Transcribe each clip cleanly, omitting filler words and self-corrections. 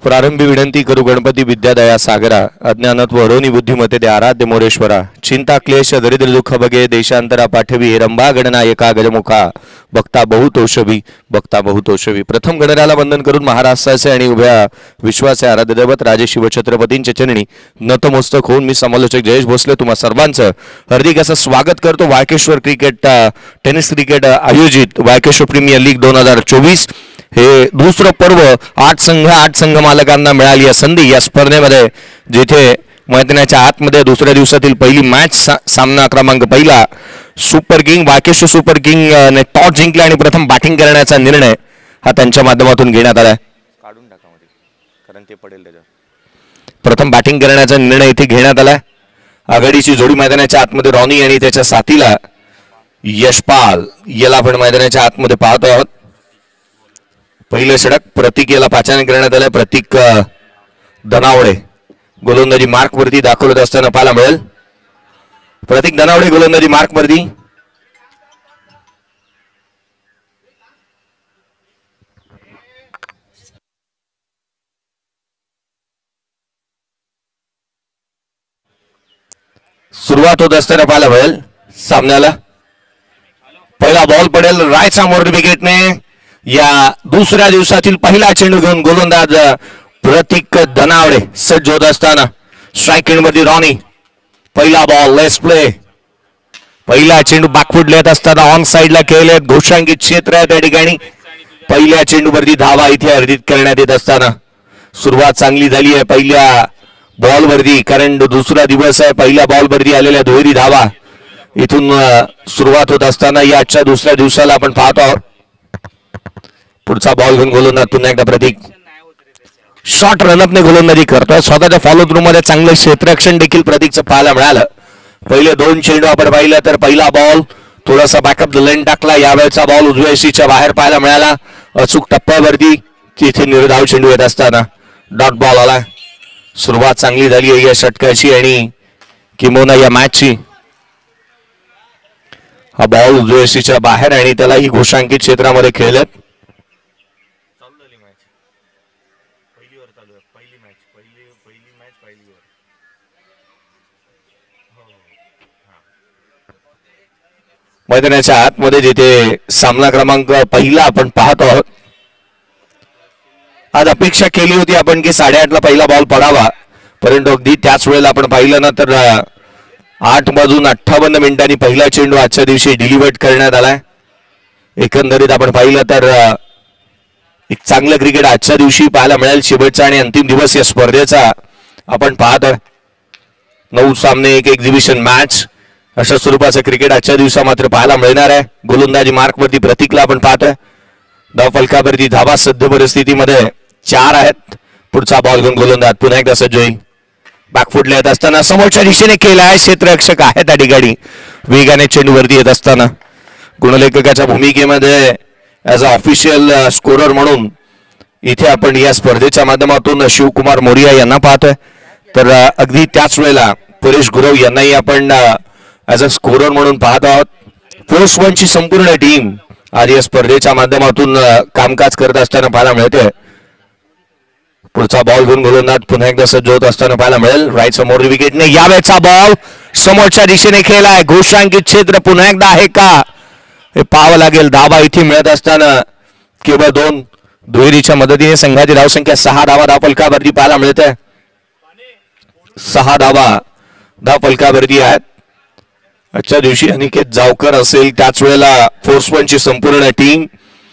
प्रारंभी विनंती करू गणपती विद्यादया सागरा अज्ञानत्व हरोनी बुद्धिमते दे आराध्य मोरेश्वरा चिंता क्लेश दरिद्र दुःख बगे देशांतरा पाठवी रंभा गणनायका गजमुखा बघता बहुतोषवी प्रथम गणराला वंदन करून महाराष्ट्राचे आणि उभ्या विश्वाचे आराध्य दैवत राजे शिवछत्रपतींच्या चरणी नतमस्तक होऊन मी समालोचक जयेश भोसले तुम्हा सर्वांचं हार्दिक असं स्वागत करतो। वाळकेश्वर क्रिकेट टेनिस क्रिकेट आयोजित वाळकेश्वर प्रीमियर लीग 2024 हे दुसरं पर्व 8 संघ मालकांना मिळाली संधी या स्पर्धेमध्ये जिथे मैदानाच्या आतमध्ये दुसऱ्या दिवसातील पहिली मॅच सामना क्रमांक पहिला super king Walkeshwar super king ने टॉस जिंकले आणि प्रथम बॅटिंग करण्याचा निर्णय हा त्यांच्या माध्यमातून घेण्यात आला। काढून टाका मध्ये कारण ते पडेल त्याच्यावर। प्रथम बॅटिंग करण्याचा निर्णय इथे घेण्यात आला। आघाडीची जोडी मैदानाच्या आतमध्ये रॉनी आणि त्याच्या साथीला यशपाल याला आपण मैदानाच्या आतमध्ये पाहतो आहोत। पहिले षटक प्रतीक याला पाचारण करण्यात आले। प्रतीक धनावडे गोलंदाजी मार्क वरती दाखवत असताना पाहायला मिळेल। प्रतीक धनावडे गोलंदाजी मार्क वरती सुरुवात होत असताना पाहायला मिळेल। सामन्याला पहिला बॉल पडेल रायचा मोर विकेटने या दुसऱ्या दिवसातील पहिला चेंडू घेऊन गोलंदाज प्रतीक धनावडे सज्ज होत असताना स्ट्राइक एंडमध्ये रॉनी पहिला बॉल लेट्स प्ले पहिला चेंडू बॅकफूट लेत असताना ऑन साइडला खेळले घोषांकित क्षेत्र आहे त्या ठिकाणी पहिल्या चेंडूवरती धावा इथे अर्जित करण्यात येत असताना सुरुवात चांगली झाली आहे पहिल्या बॉल वरती कारण दुसरा दिवस आहे। पहिल्या बॉल वरती आलेल्या दुहेरी धावा इथून सुरुवात होत असताना या आजच्या दुसऱ्या दिवसाला आपण पाहतो आहोत। पुढचा बॉल घेऊन गोलंदाज पुन्हा एकदा प्रतीक शॉर्ट रनअपने गोलंदाजी करतोय। स्वतःच्या फॉलो थ्रू मध्ये चांगलं क्षेत्ररक्षण देखील प्रतीकचं पाहायला मिळालं। पहिले दोन चेंडू आपण पाहिलं तर पहिला बॉल थोडासा बॅकअप द लेन टाकला। यावेळेचा बॉल उजव्या यशीच्या बाहेर पाहायला मिळाला अचूक टप्प्यावरती तिथे निर्धाव चेंडू येत असताना डॉट बॉल आला। सुरुवात चांगली झाली आहे या षटकाची आणि किंबहुना या मॅचची। हा बॉल उजव्या यशीच्या बाहेर आणि त्याला ही घोषांकित क्षेत्रामध्ये खेळलेत। मैदानाच्या आतमध्ये जिथे सामना क्रमांक पहिला आपण पाहतो आहोत। आज अपेक्षा केली होती आपण की 8:30 ला पहिला बॉल पडावा परंतु अगदी त्याच वेळेला आपण पाहिलं ना तर 8:58 पहिला चेंडू आजच्या दिवशी डिलिव्हर्ड करण्यात आलाय। एकंदरीत आपण पाहिलं तर एक चांगलं क्रिकेट आजच्या दिवशी पाहायला मिळेल। शेवटचा आणि अंतिम दिवस या स्पर्धेचा आपण पाहतोय। 9 सामने एक एक्झिबिशन मॅच अशा स्वरूपाचं क्रिकेट आजच्या दिवसा मात्र पाहायला मिळणार आहे। गोलंदाजी मार्क वरती प्रतीकला आपण पाहतोय। धाव फलकावरती धावा सध्या परिस्थितीमध्ये 4 आहेत। पुढचा बॉल घेऊन गोलंदाज पुन्हा एकदा सज्ज होईल। बॅकफूट येत असताना समोरच्या दिशेने केलाय क्षेत्ररक्षक आहे त्या ठिकाणी वेगाने चेंडूवरती येत असताना गुणलेखकाच्या भूमिकेमध्ये ऍज अ ऑफिशियल स्कोरर म्हणून इथे आपण या स्पर्धेच्या माध्यमातून शिवकुमार मोरिया यांना पाहतोय तर अगदी त्याच वेळेला परेश गुरव यांनाही आपण ऍज अ स्कोरर म्हणून पाहत आहोत। फोर्स वन ची संपूर्ण टीम आज या स्पर्धेच्या माध्यमातून कामकाज करत असताना पाहायला मिळते। पुढचा बॉल घेऊन गोलंदाज पुन्हा एकदा सज्ज होत असताना पाहायला मिळेल। राईट समोर विकेटने यावेळेचा बॉल समोरच्या दिशेने खेळलाय घोषांकित क्षेत्र पुन्हा एकदा आहे का हे पाहावं लागेल। धावा इथे मिळत असताना केवळ 2 दुहेरीच्या मदतीने संघाची धावसंख्या 6 धावा धाव फलकावरती पाहायला मिळते। 6 धावा धाव फलकावरती आहेत आजच्या दिवशी। अनिकेत जावकर असेल त्याच वेळेला फोर्स वन ची संपूर्ण टीम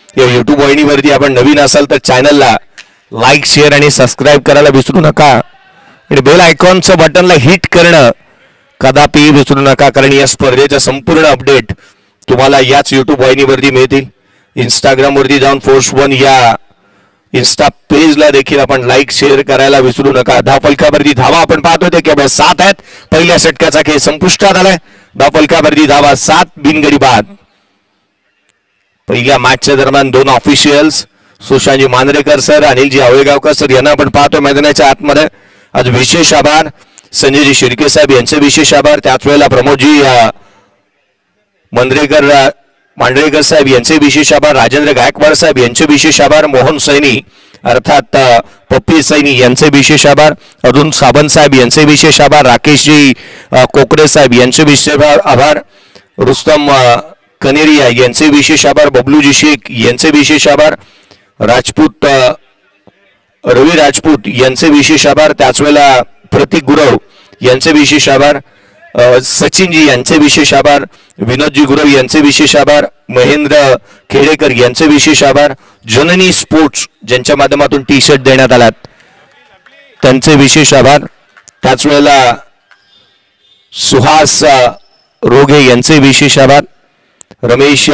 या युट्यूब वाहिनीवरती आपण नवीन असाल तर चॅनलला लाईक शेअर आणि सबस्क्राईब करायला विसरू नका आणि बेल आयकॉनचं बटनला हिट करणं कदापि विसरू नका कारण या स्पर्धेचा संपूर्ण अपडेट तुम्हाला याच युट्यूब वाहिनीवरती मिळतील। इंस्टाग्राम वरती जाऊन फोर्स वन या इंस्टा पेजला देखील आपण लाईक शेअर करायला विसरू नका। धाव फलकावरती धावा आपण पाहतोय ते केवळ 7 आहेत। पहिल्या षटकाचा खेळ संपुष्टात आलाय। धाव फलकावरती धावा 7 बिनगडी बाद। पहिल्या मॅचच्या दरम्यान 2 officials सुशांतजी Manjrekar sir Anilji Awalegaonkar sir यांना आपण पाहतोय मैदानाच्या आतमध्ये। आज विशेष आभार संजयजी शिर्के साहेब यांचे विशेष आभार त्याच वेळेला प्रमोदजी मांजरेकर साहेब यांचे विशेष आभार राजेंद्र गायकवाड साहेब यांचे विशेष आभार मोहन सैनी अर्थात पप्पी सैनी यांचे विशेष आभार, अरुण सावंत साहेब यांचे विशेष आभार, राकेशजी कोकरे साहेब यांचे विशेष आभार, रुस्तम कनेरिया यांचे विशेष आभार, बबलूजी शेख यांचे विशेष आभार, राजपूत रवी राजपूत यांचे विशेष आभार, त्याच वेळेला प्रतीक गुरव यांचे विशेष आभार, सचिनजी यांचे विशेष आभार, विनोदजी गुरव यांचे विशेष आभार, महेंद्र खेडेकर यांचे विशेष आभार, जननी स्पोर्ट्स ज्यांच्या माध्यमातून टी शर्ट देण्यात आलात त्यांचे विशेष आभार, त्याच वेळेला सुहास रोगे यांचे विशेष आभार, रमेश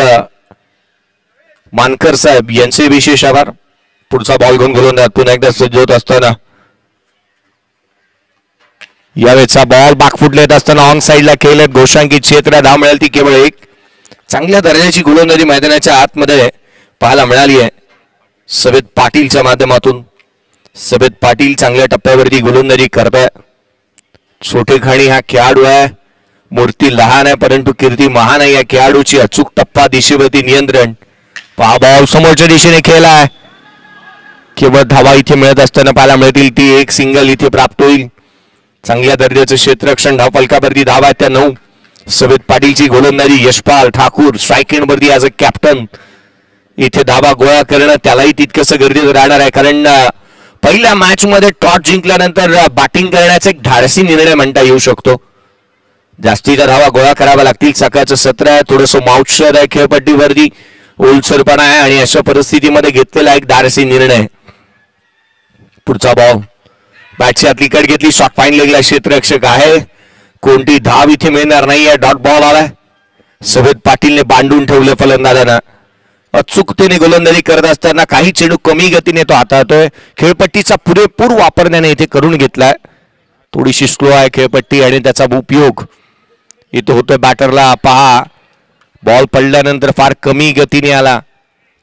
मानकर साहेब यांचे विशेष आभार. पुढचा बॉल घेऊन गोलंदाज पुन्हा एकदा सज्ज होत असताना यावेळेचा बॉल बाकफुट येत असताना ऑन साईडला खेळत घोषांकित क्षेत्र धाव मिळाली ती केवळ एक. चांगल्या दर्जाची गोलंदाजी मैदानाच्या आतमध्ये पाहायला मिळाली आहे सभेत पाटीलच्या माध्यमातून. सभेत पाटील चांगल्या टप्प्यावरती गोलंदाजी करताय. छोटे खाणी हा खेळाडू आहे, मूर्ती लहान आहे परंतु कीर्ती महान आहे. या खेळाडूची अचूक टप्पा दिशेवरती नियंत्रण. पहा बॉल समोरच्या दिशेने खेळलाय, केवळ धावा इथे मिळत असताना पाहायला मिळतील. ती एक सिंगल इथे प्राप्त होईल. चांगल्या दर्जाचं क्षेत्ररक्षण, धाव फलकावरती धावा आहेत त्या 9. सभेत पाटीलची गोलंदाजी. यशपाल ठाकूर स्ट्राईक एंडवरती ॲज अ कॅप्टन इथे धावा गोळा करणं त्यालाही तितकंसं गरजेचं राहणार आहे, कारण पहिल्या मॅच मध्ये टॉस जिंकल्यानंतर बॅटिंग करण्याचा एक धाडसी निर्णय म्हणता येऊ शकतो. जास्तीच्या धावा गोळा कराव्या लागतील. सकाळचं सत्र आहे, थोडंसं माउटशर आहे खेळपट्टीवरती, ओलसरपणा आहे आणि अशा परिस्थितीमध्ये घेतलेला एक धाडसी निर्णय. पुढचा बॉल बॅटच्या आतली कट घेतली, शॉट फाईन लेगला क्षेत्ररक्षक आहे, कोणती धाव इथे मिळणार नाहीये. डॉट बॉल आलाय. सभेत पाटीलने बांधून ठेवलं फलंदाजांना. अचूकतेने गोलंदाजी करत असताना काही चेंडू कमी गतीने तो हाताळतोय. खेळपट्टीचा पुरेपूर वापर त्याने इथे करून घेतलाय. थोडीशी स्लो आहे खेळपट्टी आणि त्याचा उपयोग इथे होतोय बॅटरला. पहा बॉल पडल्यानंतर फार कमी गतीने आला.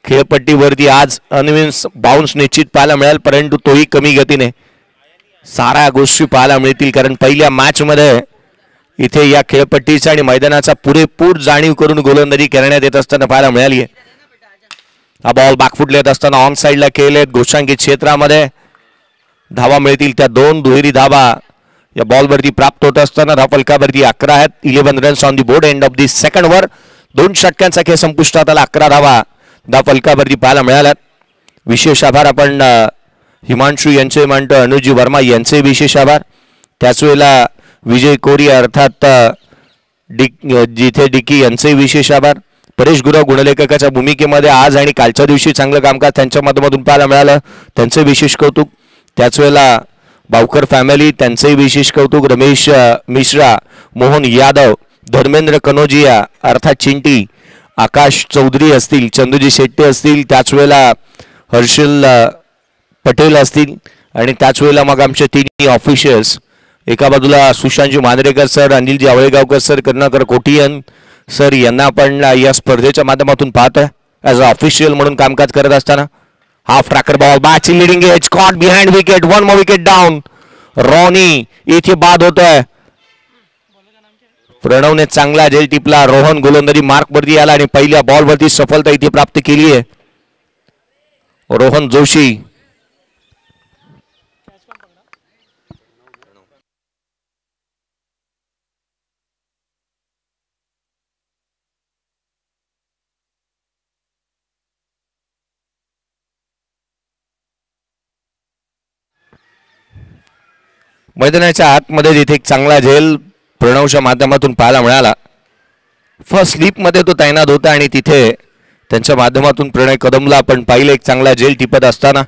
खेळपट्टीवरती आज अनविन्स बाउन्स निश्चित पाहायला मिळेल, परंतु तोही कमी गतीने. साऱ्या गोष्टी पाहायला मिळतील, कारण पहिल्या मॅच मध्ये इथे या खेळपट्टीचा आणि मैदानाचा पुरेपूर जाणीव करून गोलंदाजी करण्यात येत असताना पाहायला मिळाली आहे. हा बॉल बॅकफुट येत असताना ऑन साईडला खेळलेत घोषांकित क्षेत्रामध्ये. धावा मिळतील त्या 2 दुहेरी धावा या बॉलवरती प्राप्त होत असताना धाव फलकावरती 11 आहेत. 11 runs on the board. End of the second over. 2 षटकांचा खेळ संपुष्टात आला. 11 धावा धाव फलकावरती पाहायला मिळाल्यात. विशेष आभार आपण हिमांशू यांचे मानतो, अनुजी वर्मा यांचे विशेष आभार. त्याच वेळेला विजय कोरी अर्थात जिथे डिकी यांचे विशेष आभार. परेश गुरव गुणलेखकाच्या भूमिकेमध्ये आज आणि कालच्या दिवशी चांगलं कामकाज त्यांच्या माध्यमातून पाहायला मिळालं, त्यांचे विशेष कौतुक. त्याच वेळेला बावकर फॅमिली त्यांचे विशेष कौतुक. रमेश मिश्रा, मोहन यादव, धर्मेंद्र कनोजिया अर्थात चिंटी, आकाश चौधरी असतील, चंदूजी शेट्टी असतील, त्याच वेळेला हर्षल पटेल असतील आणि त्याच वेळेला मग आमचे तिन्ही ऑफिशियल्स. एका बाजूला Sushantji Manjrekar sir, Anilji Awalegaonkar sir, Karunakar Kotian sir यांना आपण या स्पर्धेच्या माध्यमातून पाहतोय ॲज अ ऑफिशियल म्हणून कामकाज करत असताना. हाफ ट्रॅकर बॉल बॅच leading age caught behind wicket. 1 more wicket down. Ronnie इथे बाद होतोय. प्रणवने चांगला झेल टिपला. रोहन गोलंदाजी मार्क वरती आला आणि पहिल्या बॉल वरती सफलता इथे प्राप्त केली आहे. रोहन जोशी मैदानाच्या आतमध्ये जिथे एक चांगला झेल प्रणवच्या माध्यमातून पाहायला मिळाला. फर्स्ट स्लीप मध्ये तो तैनात होता आणि तिथे त्यांच्या माध्यमातून प्रणय कदमला आपण पाहिलं एक चांगला झेल टिपत असताना.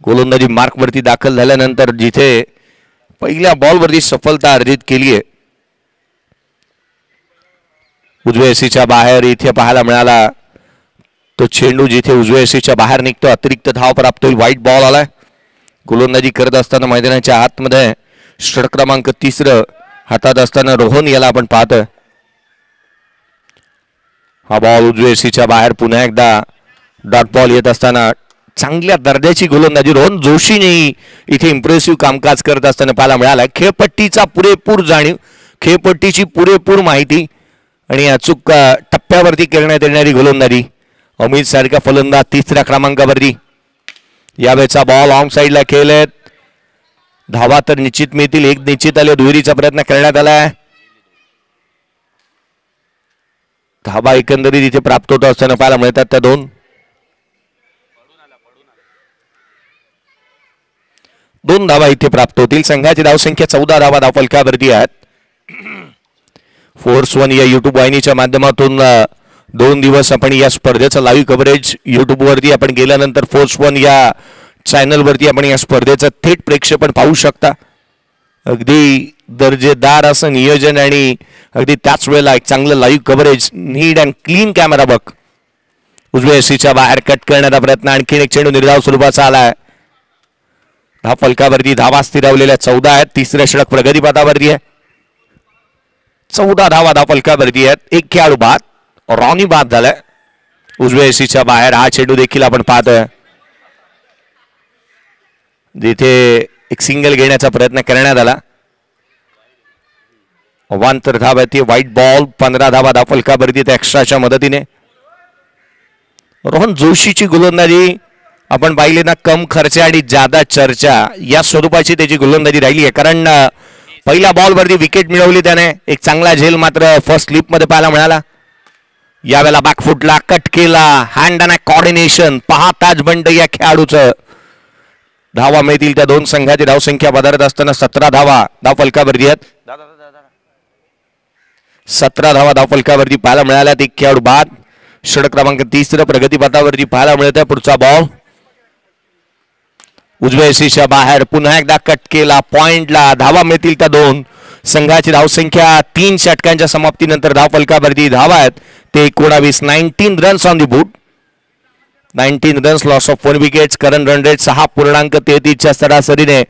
गोलंदाजी मार्क वरती दाखल झाल्यानंतर जिथे पहिल्या बॉल वरती सफलता अर्जित केली आहे. उजव्या एसीच्या बाहेर इथे पाहायला मिळाला तो चेंडू जिथे उजव्या एसीच्या बाहेर निघतो. अतिरिक्त धाव प्राप्त होईल. व्हाईट बॉल आलाय. गोलंदाजी करत असताना मैदानाच्या आतमध्ये षटक क्रमांक 3 हातात असताना रोहन याला आपण पाहतोय. हा बॉल उजव्या एसीच्या बाहेर पुन्हा एकदा डॉट बॉल येत असताना चांगल्या दर्जाची गोलंदाजी रोहन जोशीने इथे इम्प्रेसिव्ह कामकाज करत असताना पाहायला मिळाला. खेळपट्टीचा पुरेपूर जाणीव, खेळपट्टीची पुरेपूर माहिती आणि अचूक टप्प्यावरती करण्यात येणारी गोलंदाजी. अमित सारखा फलंदाज 3ऱ्या क्रमांकावरती यावेळेचा बॉल ऑन साईडला खेळलेत. धावा तर निश्चित मिळतील. एक निश्चित आले. दुहेरीचा प्रयत्न करण्यात आलाय. धावा एकंदरीत इथे प्राप्त होत असताना पाहायला मिळतात त्या दोन धावा इथे प्राप्त होतील. संघाची धावसंख्या 14 धावा धावफलकावरती आहेत. फोर्स वन या युट्यूब वाहिनीच्या माध्यमातून 2 दिवस आपण या स्पर्धेचं लाईव्ह कव्हरेज युट्यूब वरती आपण गेल्यानंतर फोर्स वन या चॅनल वरती आपण या स्पर्धेचं थेट प्रेक्षेपण पाहू शकता. अगदी दर्जेदार असं नियोजन आणि अगदी त्याच वेळेला एक चांगलं live coverage. Neat and clean camera बघ. उजव्या यशीच्या बाहेर कट करण्याचा प्रयत्न. आणखीन एक चेंडू निर्धाव स्वरूपाचा आलाय. धावफलकावरती धावा स्थिरावलेल्या 14 आहेत. तिसऱ्या षटक प्रगतीपथावरती आहे. 14 धावा धावफलकावरती आहेत. एक खेळाडू बाद. रॉनी बाद झालाय उजव्या यशीच्या बाहेर. हा चेंडू देखील आपण पाहतोय जिथे एक सिंगल घेण्याचा प्रयत्न करण्यात आला. अवांतर धाव आहे. White ball. 15 धावा धावफलकावरती एक्स्ट्राच्या मदतीने. रोहन जोशीची गोलंदाजी आपण पाहिले ना, कम खर्च आणि जादा चर्चा या स्वरूपाची त्याची गोलंदाजी राहिली आहे. कारण पहिल्या बॉलवरती विकेट मिळवली त्याने. एक चांगला झेल मात्र फर्स्ट स्लिप मध्ये पाहायला मिळाला. यावेळेला बॅकफुटला कट केला. हँड अँड कॉर्डिनेशन पहा ताजबंड या खेळाडूचं. धावा मिळतील त्या दोन संघाची धावसंख्या पदार्थ असताना 17 धावा धावफलकावरती आहेत. 17 धावा धावफलकावरती पाहायला मिळाल्यात. एक खेळाडू बाद. षटक क्रमांक 30 प्रगतीपथावरती पाहायला मिळत आहे. पुढचा बॉल उजव्या यशीच्या बाहेर. पुन्हा एकदा कट केला. पॉइंटला धावा मिळतील त्या दोन संघाची धावसंख्या 3 षटकांच्या समाप्तीनंतर धावफलकावरती धावा आहेत ते 19. 19 runs on the boot. 19 runs. Loss of 1 wickets. Current run rate 6.33 च्या सरासरीने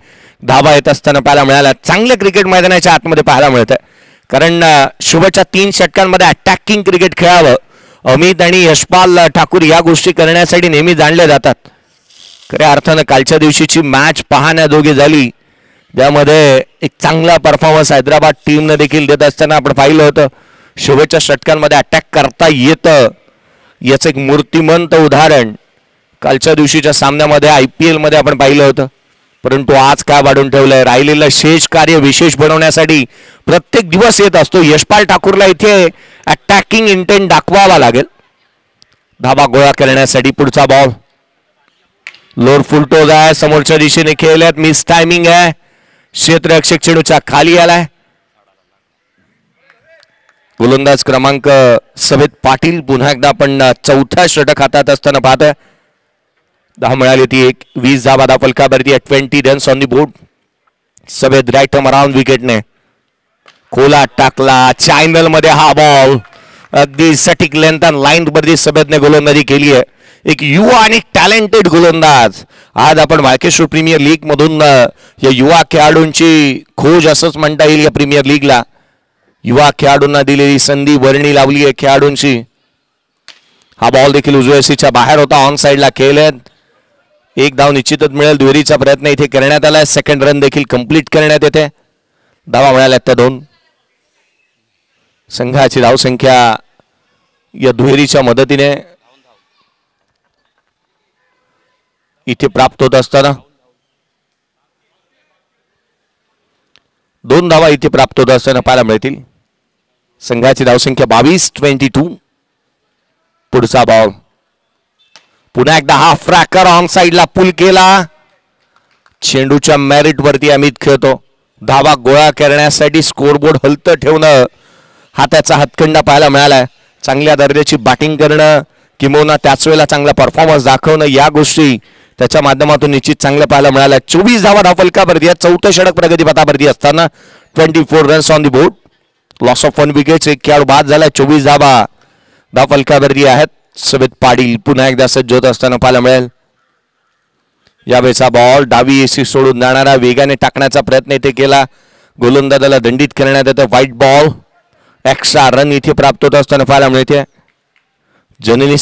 धावा येत असताना पाहायला मिळाला. चांगल्या क्रिकेट मैदानाच्या आतमध्ये पाहायला मिळत आहे. कारण शुभच्या 3 षटकांमध्ये अटॅकिंग क्रिकेट खेळावं अमित आणि यशपाल ठाकूर या गोष्टी करण्यासाठी नेहमी जाणले जातात. खऱ्या अर्थानं कालच्या दिवशीची मॅच पाहण्याजोगी झाली ज्यामध्ये एक चांगला परफॉर्मन्स हैदराबाद टीमने देखील देत असताना आपण पाहिलं होतं. शुभेच्या षटकांमध्ये अटॅक करता येतं याचं एक मूर्तिमंत उदाहरण कालच्या दिवशीच्या सामन्यामध्ये IPL मध्ये आपण पाहिलं होतं. परंतु आज काय वाढून ठेवलंय. राहिलेलं शेष कार्य विशेष बनवण्यासाठी प्रत्येक दिवस येत असतो. यशपाल ठाकूरला इथे अटॅकिंग इंटेंट दाखवावा लागेल धाबा गोळा करण्यासाठी. पुढचा बॉल लोअर फुल टोज आहे. समोरच्या दिशेने खेळल्यात. मिस टायमिंग आहे. क्षेत्ररक्षक चेंडूच्या खाली आलाय. गोलंदाज क्रमांक सभेत पाटील. पुन्हा एकदा आपण चौथा षटक हातात असताना पाहतोय. धाव मिळाली ती 20 धावा धावफलकावरती. 20 रन्स ऑन दी बोर्ड. सभेत राईट टर्म अराउंड विकेटने खोला टाकला. चॅनल मध्ये हा बॉल अगदी सटीक लेंथ आणि लाईन वरती सभेतने गोलंदाजी केली आहे. एक युवा आणि टॅलेंटेड गोलंदाज. आज आपण वाकेश्वर प्रीमियर लीग मधून या युवा खेळाडूंची खोज असंच म्हणता येईल. या प्रीमियर लीगला युवा खेळाडूंना दिलेली संधी वर्णी लावली आहे खेळाडूंची. हा बॉल देखील उजव्या यशीच्या बाहेर होता. ऑन साईडला खेळलेत. एक धाव निश्चितच मिळेल. दुहेरीचा प्रयत्न इथे करण्यात आला. सेकंड रन देखील कंप्लीट करण्यात येते. धावा मिळाल्यात त्या दोन. संघाची धावसंख्या या दुहेरीच्या मदतीने इथे प्राप्त होत असताना 2 धावा इथे प्राप्त होत असताना पाहायला मिळतील. संघाची धावसंख्या 22-22. पुढचा बॉल पुन्हा एकदा हाफ फ्रॅकर ऑन साईडला पुल केला. चेंडूच्या मेरिट वरती अमित खेळतो. धावा गोळा करण्यासाठी स्कोरबोर्ड हलतं ठेवणं हा त्याचा हातखंडा पाहायला मिळालाय. चांगल्या दर्जाची बॅटिंग करणं किंवा त्याच वेळेला चांगला परफॉर्मन्स दाखवणं या गोष्टी त्याच्या माध्यमातून निश्चित चांगलं पाहायला मिळालं. 24 धावा धावफलकावरती. चौथं षटक प्रगतीपथावरती असताना 24 runs on the board. Loss of 1 wickets. एक खेळाडू बाद झाला. 24 धावा धावफलकावरती आहेत. सभेत पाटील पुन्हा एकदा सज्ज होत असताना पाहायला मिळेल. यावेळेचा बॉल डावी एसी सोडून जाणारा वेगाने टाकण्याचा प्रयत्न इथे केला. गोलंदाजाला दंडित करण्यात येतं. White ball. एक्स्ट्रा रन इथे प्राप्त होत असताना पाहायला मिळते. जननी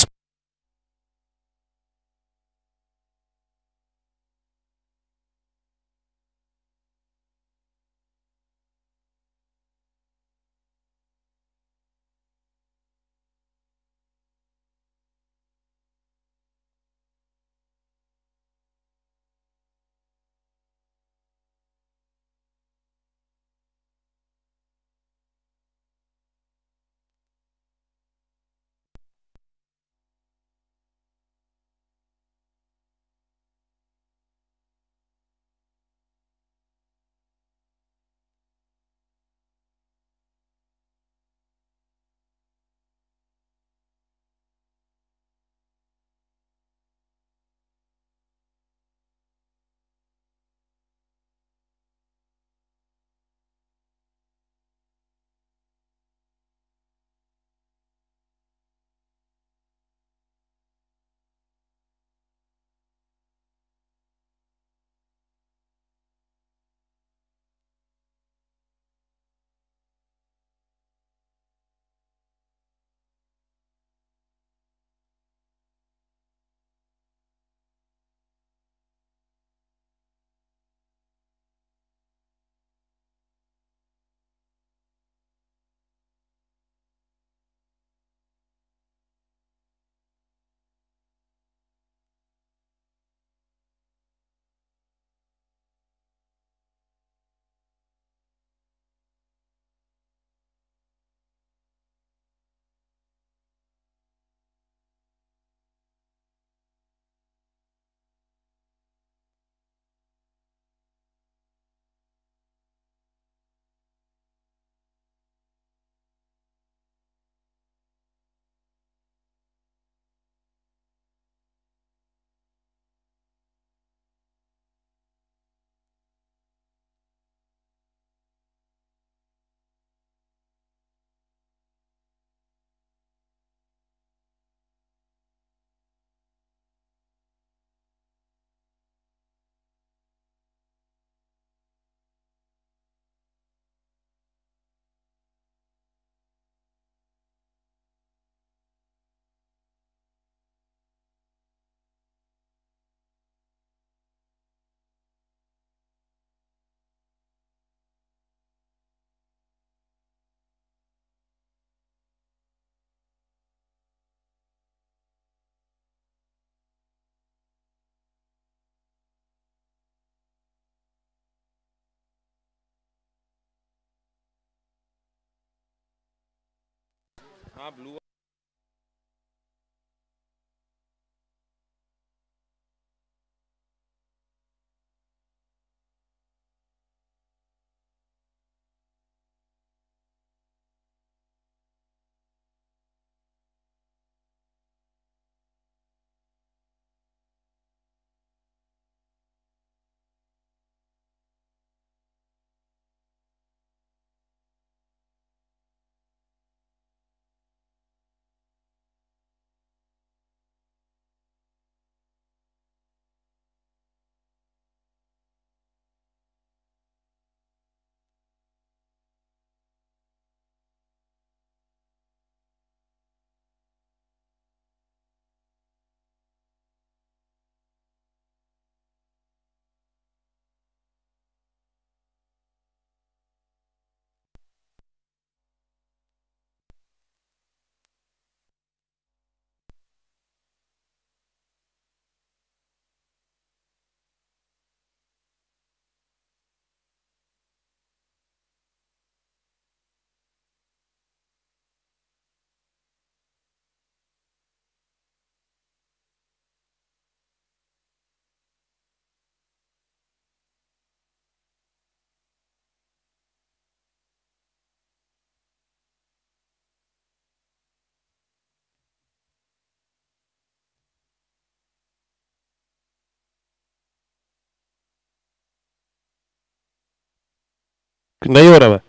नहीं हो रहा है.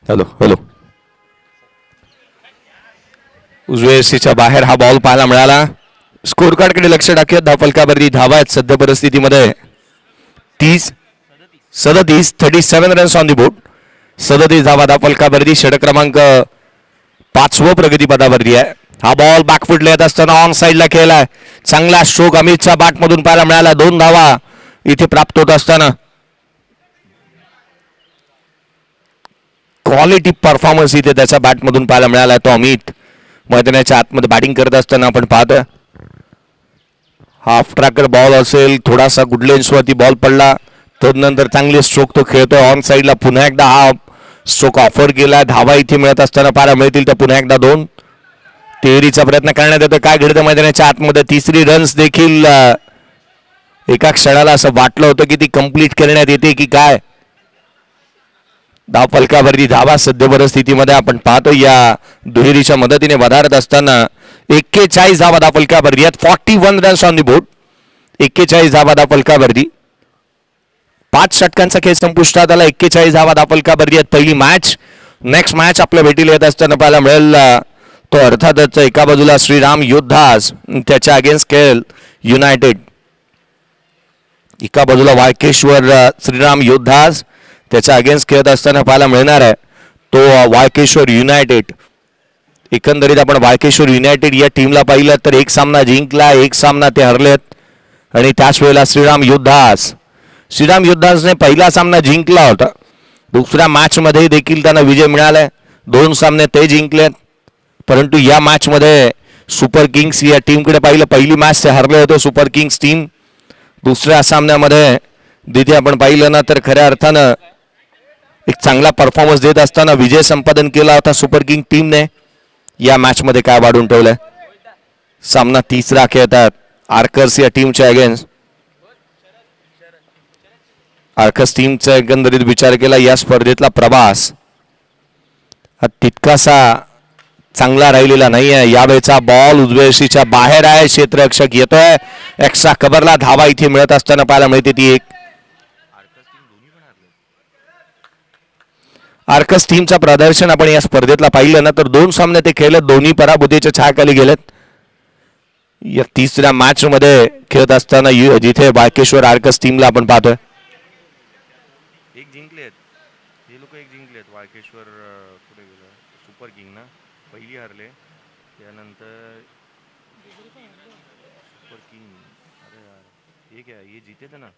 Hello hello. उजव्या सीच्या बाहेर हा बॉल पाहायला मिळाला. स्कोर कार्ड कडे लक्ष टाकूया. धावफलकावरती धावा आहेत सध्या परिस्थितीमध्ये 37 रन्स ऑन दी बोर्ड. 37 धावा धावफलकावरती. षटक क्रमांक 5 प्रगतीपदावरती आहे. हा बॉल बॅकफुटला येत असताना ऑन साईडला खेळलाय. चांगला स्ट्रोक अमितच्या बॅटमधून पाहायला मिळाला. 2 धावा इथे प्राप्त होत असताना क्वालिटी परफॉर्मन्स इथे त्याच्या बॅटमधून पाहायला मिळाला. तो अमित मैदानाच्या आतमध्ये बॅटिंग करत असताना आपण पाहतोय. हाफ ट्रॅकर बॉल असेल, थोडासा गुडलेन्सवरती बॉल पडला, तदनंतर चांगले स्ट्रोक तो खेळतोय. ऑन साईडला पुन्हा एकदा हा स्ट्रोक ऑफर केला. धावा इथे मिळत असताना पाहायला मिळतील तर पुन्हा एकदा 2 तेरीचा प्रयत्न करण्यात येतो. काय घडतं मैदानाच्या आतमध्ये. तिसरी रन्स देखील एका क्षणाला असं वाटलं होतं की ती कंप्लीट करण्यात येते की काय. धावफलकावरती धावा सध्या परिस्थितीमध्ये आपण पाहतो या दुहेरीच्या मदतीने वधारत असताना 41 धावा धावफलकावरती आहेत. 41 रन्स ऑन दी बोर्ड. 41 धावा धावफलकावरती. 5 षटकांचा खेळ संपुष्टात आला. 41 धावा धावफलकावरती आहेत. पहिली मॅच, नेक्स्ट मॅच आपल्या भेटीला येत असताना पाहायला मिळेल तो अर्थातच एका बाजूला श्रीराम योद्धास, त्याच्या अगेन्स्ट खेळ युनायटेड. एका बाजूला वाळकेश्वर श्रीराम योद्धास, त्याच्या अगेन्स्ट खेळत असताना पाहायला मिळणार आहे तो वाळकेश्वर युनायटेड. एकंदरीत आपण वाळकेश्वर युनायटेड या टीमला पाहिलं तर एक सामना जिंकला, एक सामना ते हरलेत. आणि त्याच वेळेला श्रीराम योद्धासने पहिला सामना जिंकला होता. दुसऱ्या मॅच मध्ये देखील त्यांना विजय मिळालाय. 2 सामने ते जिंकलेत. परंतु या मॅच मध्ये सुपर किंग्स या टीमकडे पाहिलं, पहिली मॅच ते हरले होते सुपर किंग्स टीम. दुसऱ्या सामन्यामध्ये तिथे आपण पाहिलं ना तर खऱ्या अर्थानं एक चांगला परफॉर्मन्स देत असताना विजय संपादन केला होता सुपर किंग टीमने. या मॅच मध्ये काय वाढून ठेवलंय. सामना तिसरा खेळतात आर्कर्स या टीमच्या अगेन्स्ट. आर्कर्स टीमचा एकंदरीत विचार केला या स्पर्धेतला प्रवास हा तितकासा चांगला राहिलेला नाही आहे. यावेळेचा बॉल उजव्याशीच्या बाहेर आहे. क्षेत्ररक्षक येतोय. एक्स्ट्रा कव्हरला धावा इथे मिळत असताना पाहायला मिळते ती एक. आर्कस टीमचा प्रदर्शन आपण या स्पर्धेतला पाहिलं ना तर 2 सामने ते खेळले, दोन्ही पराभूतीच्या छायाखाली गेलेत. या तिसऱ्या मॅच मध्ये खेळत असताना जिथे वाळकेश्वर आर्कस टीमला आपण पाहतोय एक जिंकलेत हे लोक, एक जिंकलेत वाळकेश्वर. कुठे गेलं सुपर किंग ना, पहिली हरले, त्यानंतर सुपर किंग. अरे यार हे क्या, ये जीते थे ना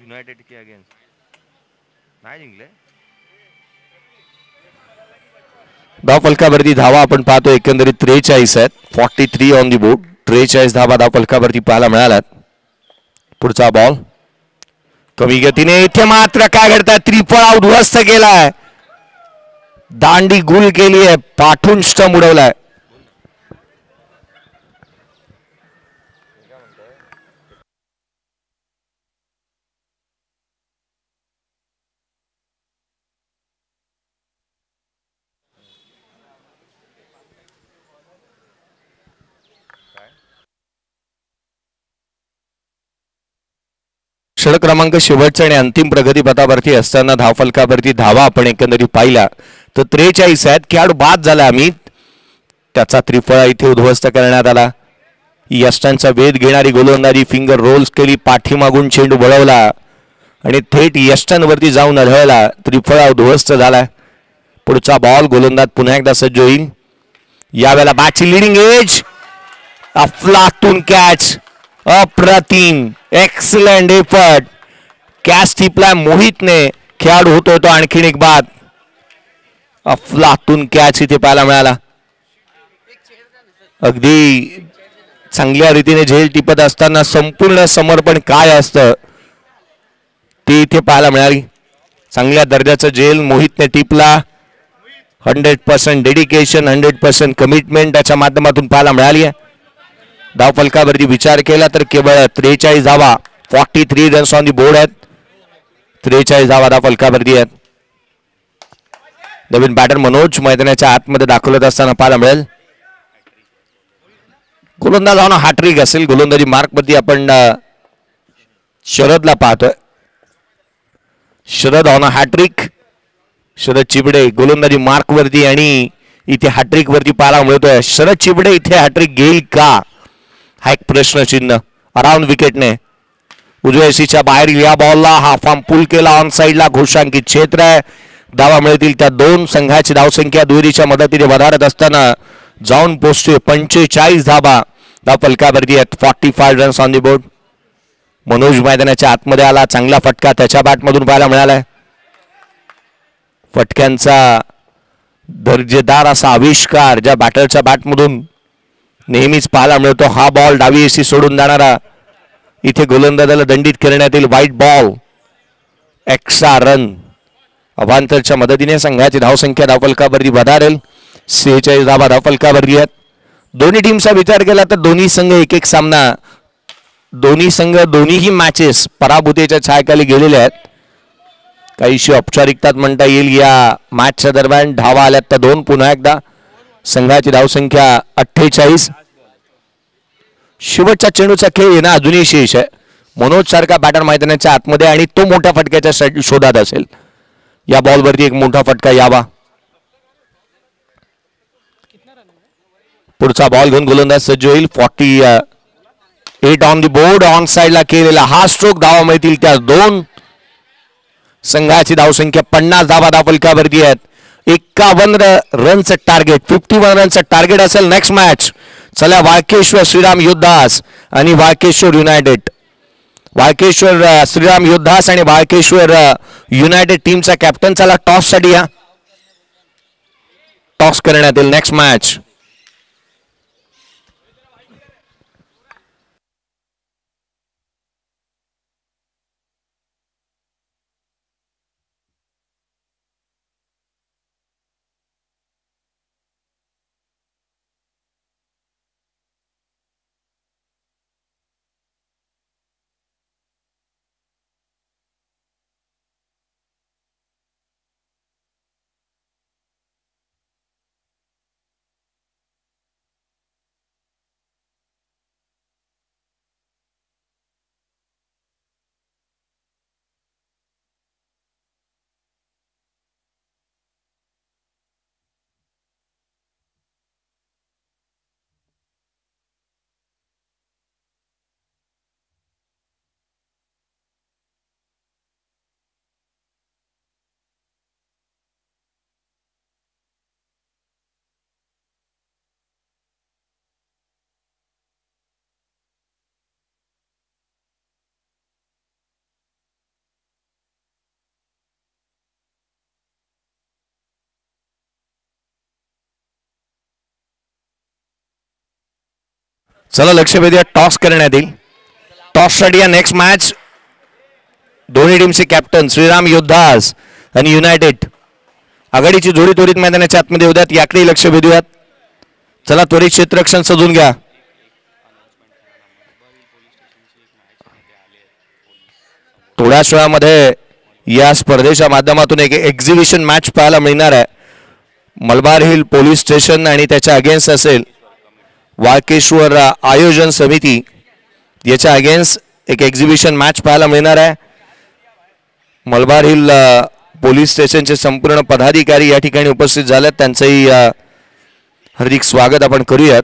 युनाइटेड के अगेंस्ट, नाही जिंकले. धावफलकावरती धावा आपण पाहतो एकंदरीत 43 आहेत. 43 ऑन दी बोर्ड. 43 धावा धावफलकावरती पाहायला मिळाल्यात. पुढचा बॉल कमी गतीने इथे मात्र काय घडतात, त्रिफळ उद्ध्वस्त केलाय. दांडी गुल केली आहे, पाठून स्टंप उडवलाय. षटक क्रमांक शेवटचा आणि अंतिम प्रगतीपथावरती असताना धावफलकावरती धावा आपण एकंदरीत पाहिला तर 43 आहेत. खेळाडू बाद झाला अमित, त्याचा त्रिफळा इथे उद्ध्वस्त करण्यात आला. यष्टांचा वेध घेणारी गोलंदाजी फिंगर रोल्स केली, पाठीमागून चेंडू वळवला आणि थेट यष्टांवरती जाऊन आढळला. त्रिफळा उद्ध्वस्त झाला. पुढचा बॉल, गोलंदाज पुन्हा एकदा सज्ज होईल. यावेळेला बॅटची लिडिंग एज, अफलातून कॅच, अप्रतिम, एक्सलंट एफर्ट. कॅच टिपला मोहितने, खेळाडू होतो तो आणखीन एक बाद. अफलातून कॅच इथे पाहायला मिळाला. अगदी चांगल्या रीतीने झेल टिपत असताना संपूर्ण समर्पण काय असतं ते इथे पाहायला मिळाली. चांगल्या दर्जाचं झेल मोहितने टिपला. 100% डेडिकेशन, 100% कमिटमेंट त्याच्या माध्यमातून पाहायला मिळाली आहे. धावफलकावरती विचार केला तर केवळ 43 धावा, 43 रन्स ऑन दी बोर्ड आहेत. 43 धावा धावफलकावरती आहेत. नवीन बॅटर मनोज मैदानाच्या आतमध्ये दाखवत असताना पाहायला मिळेल. गोलंदाज ऑन हॅट्रिक असेल. गोलंदाजी मार्क मध्ये आपण शरदला पाहतोय. शरद ऑन हॅट्रिक, शरद चिबडे गोलंदाजी मार्क वरती आणि इथे हॅट्रिक वरती पाहायला मिळतोय. शरद चिबडे इथे हॅट्रिक घेईल का, हा एक प्रश्नचिन्ह. अराउंड विकेटने उजव्या एसीच्या बाहेर या बॉलला हाफ आर्म पुल केला. ऑन साइडला घोषांकित क्षेत्र आहे. धावा मिळतील त्या दोन. संघाची धावसंख्या दुहेरीच्या मदतीने वधारत असताना जाऊन पोहोचते 45 धावा धावफलकावरती आहेत. 45 runs on the board. Manoj मैदानाच्या आतमध्ये आला. चांगला फटका त्याच्या बॅटमधून पाहायला मिळालाय. फटक्यांचा दर्जेदार असा आविष्कार ज्या बॅटरच्या बॅटमधून नेहमीच पाहायला मिळतो. हा बॉल डावी एसी सोडून जाणारा, इथे गोलंदाजाला दंडित करण्यात येईल. White ball, extra run. अवांतरच्या मदतीने संघाची धावसंख्या धावफलकावरती वधारेल. 46 धावा धावफलकावरती आहेत. दोन्ही टीमचा विचार केला तर दोन्ही संघ एक एक सामना, दोन्ही संघ दोन्हीही मॅचेस पराभूतीच्या छायाखाली गेलेले आहेत. काहीशी औपचारिकतात म्हणता येईल या मॅचच्या दरम्यान. धावा आल्यात त्या दोन. पुन्हा एकदा संघाची धावसंख्या 48. शेवटच्या चेंडूचा खेळ येणं अजूनही शेष आहे. मनोज सारखा बॅटर मैदानाच्या आतमध्ये आणि तो मोठ्या फटक्याच्या शोधात असेल. या बॉलवरती एक मोठा फटका यावा. पुढचा बॉल घेऊन गोलंदाज सज्ज होईल. 48 ऑन दी बोर्ड. ऑन साइडला केलेला हा स्ट्रोक. धावा मिळतील त्या दोन. संघाची धावसंख्या 50 धावा धावफलकावरती आहेत. 51 रनचं टार्गेट, 51 रनचं टार्गेट असेल नेक्स्ट मॅच. चला, वाळकेश्वर श्रीराम योद्धास आणि वाळकेश्वर युनायटेड. वाळकेश्वर श्रीराम योद्धास आणि वाळकेश्वर युनायटेड टीमचा कॅप्टन. चला टॉस साठी या. टॉस करण्यात येईल नेक्स्ट मॅच. चला लक्ष वेधूया. टॉस करण्यात येईल. टॉस साठी या नेक्स्ट मॅच. दोन्ही टीमचे कॅप्टन श्रीराम योद्धास आणि युनायटेड. आघाडीची जोडी त्वरित मैदानाच्या आतमध्ये होत्यात, याकडे लक्ष वेधूयात. चला त्वरित क्षेत्ररक्षण सजून घ्या. थोड्याच वेळामध्ये या स्पर्धेच्या माध्यमातून एक एक्झिबिशन मॅच पाहायला मिळणार आहे. मलबार हिल पोलीस स्टेशन आणि त्याच्या अगेन्स्ट असेल वाळकेश्वर आयोजन समिती, याच्या अगेन्स्ट एक एक्झिबिशन मॅच पाहायला मिळणार आहे. मलबार हिल पोलीस स्टेशनचे संपूर्ण पदाधिकारी या ठिकाणी उपस्थित झालेत, त्यांचंही हार्दिक स्वागत आपण करूयात.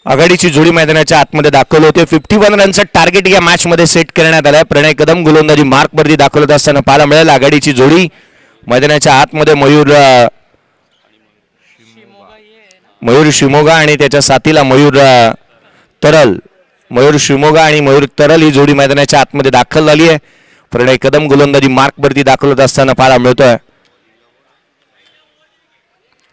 आघाडीची जोडी मैदानाच्या आतमध्ये दाखल होते. 51 रनचं टार्गेट या मॅच मध्ये सेट करण्यात आलंय. प्रणय कदम गोलंदाजी मार्क वरती दाखल असताना पाहायला मिळेल. आघाडीची जोडी मैदानाच्या आतमध्ये मयूर शिमोगा आणि त्याच्या साथीला मयूर शिमोगा आणि मयूर तरल ही जोडी मैदानाच्या आतमध्ये दाखल झाली आहे. प्रणय कदम गोलंदाजी मार्क वरती दाखल होत असताना पाहायला मिळतोय.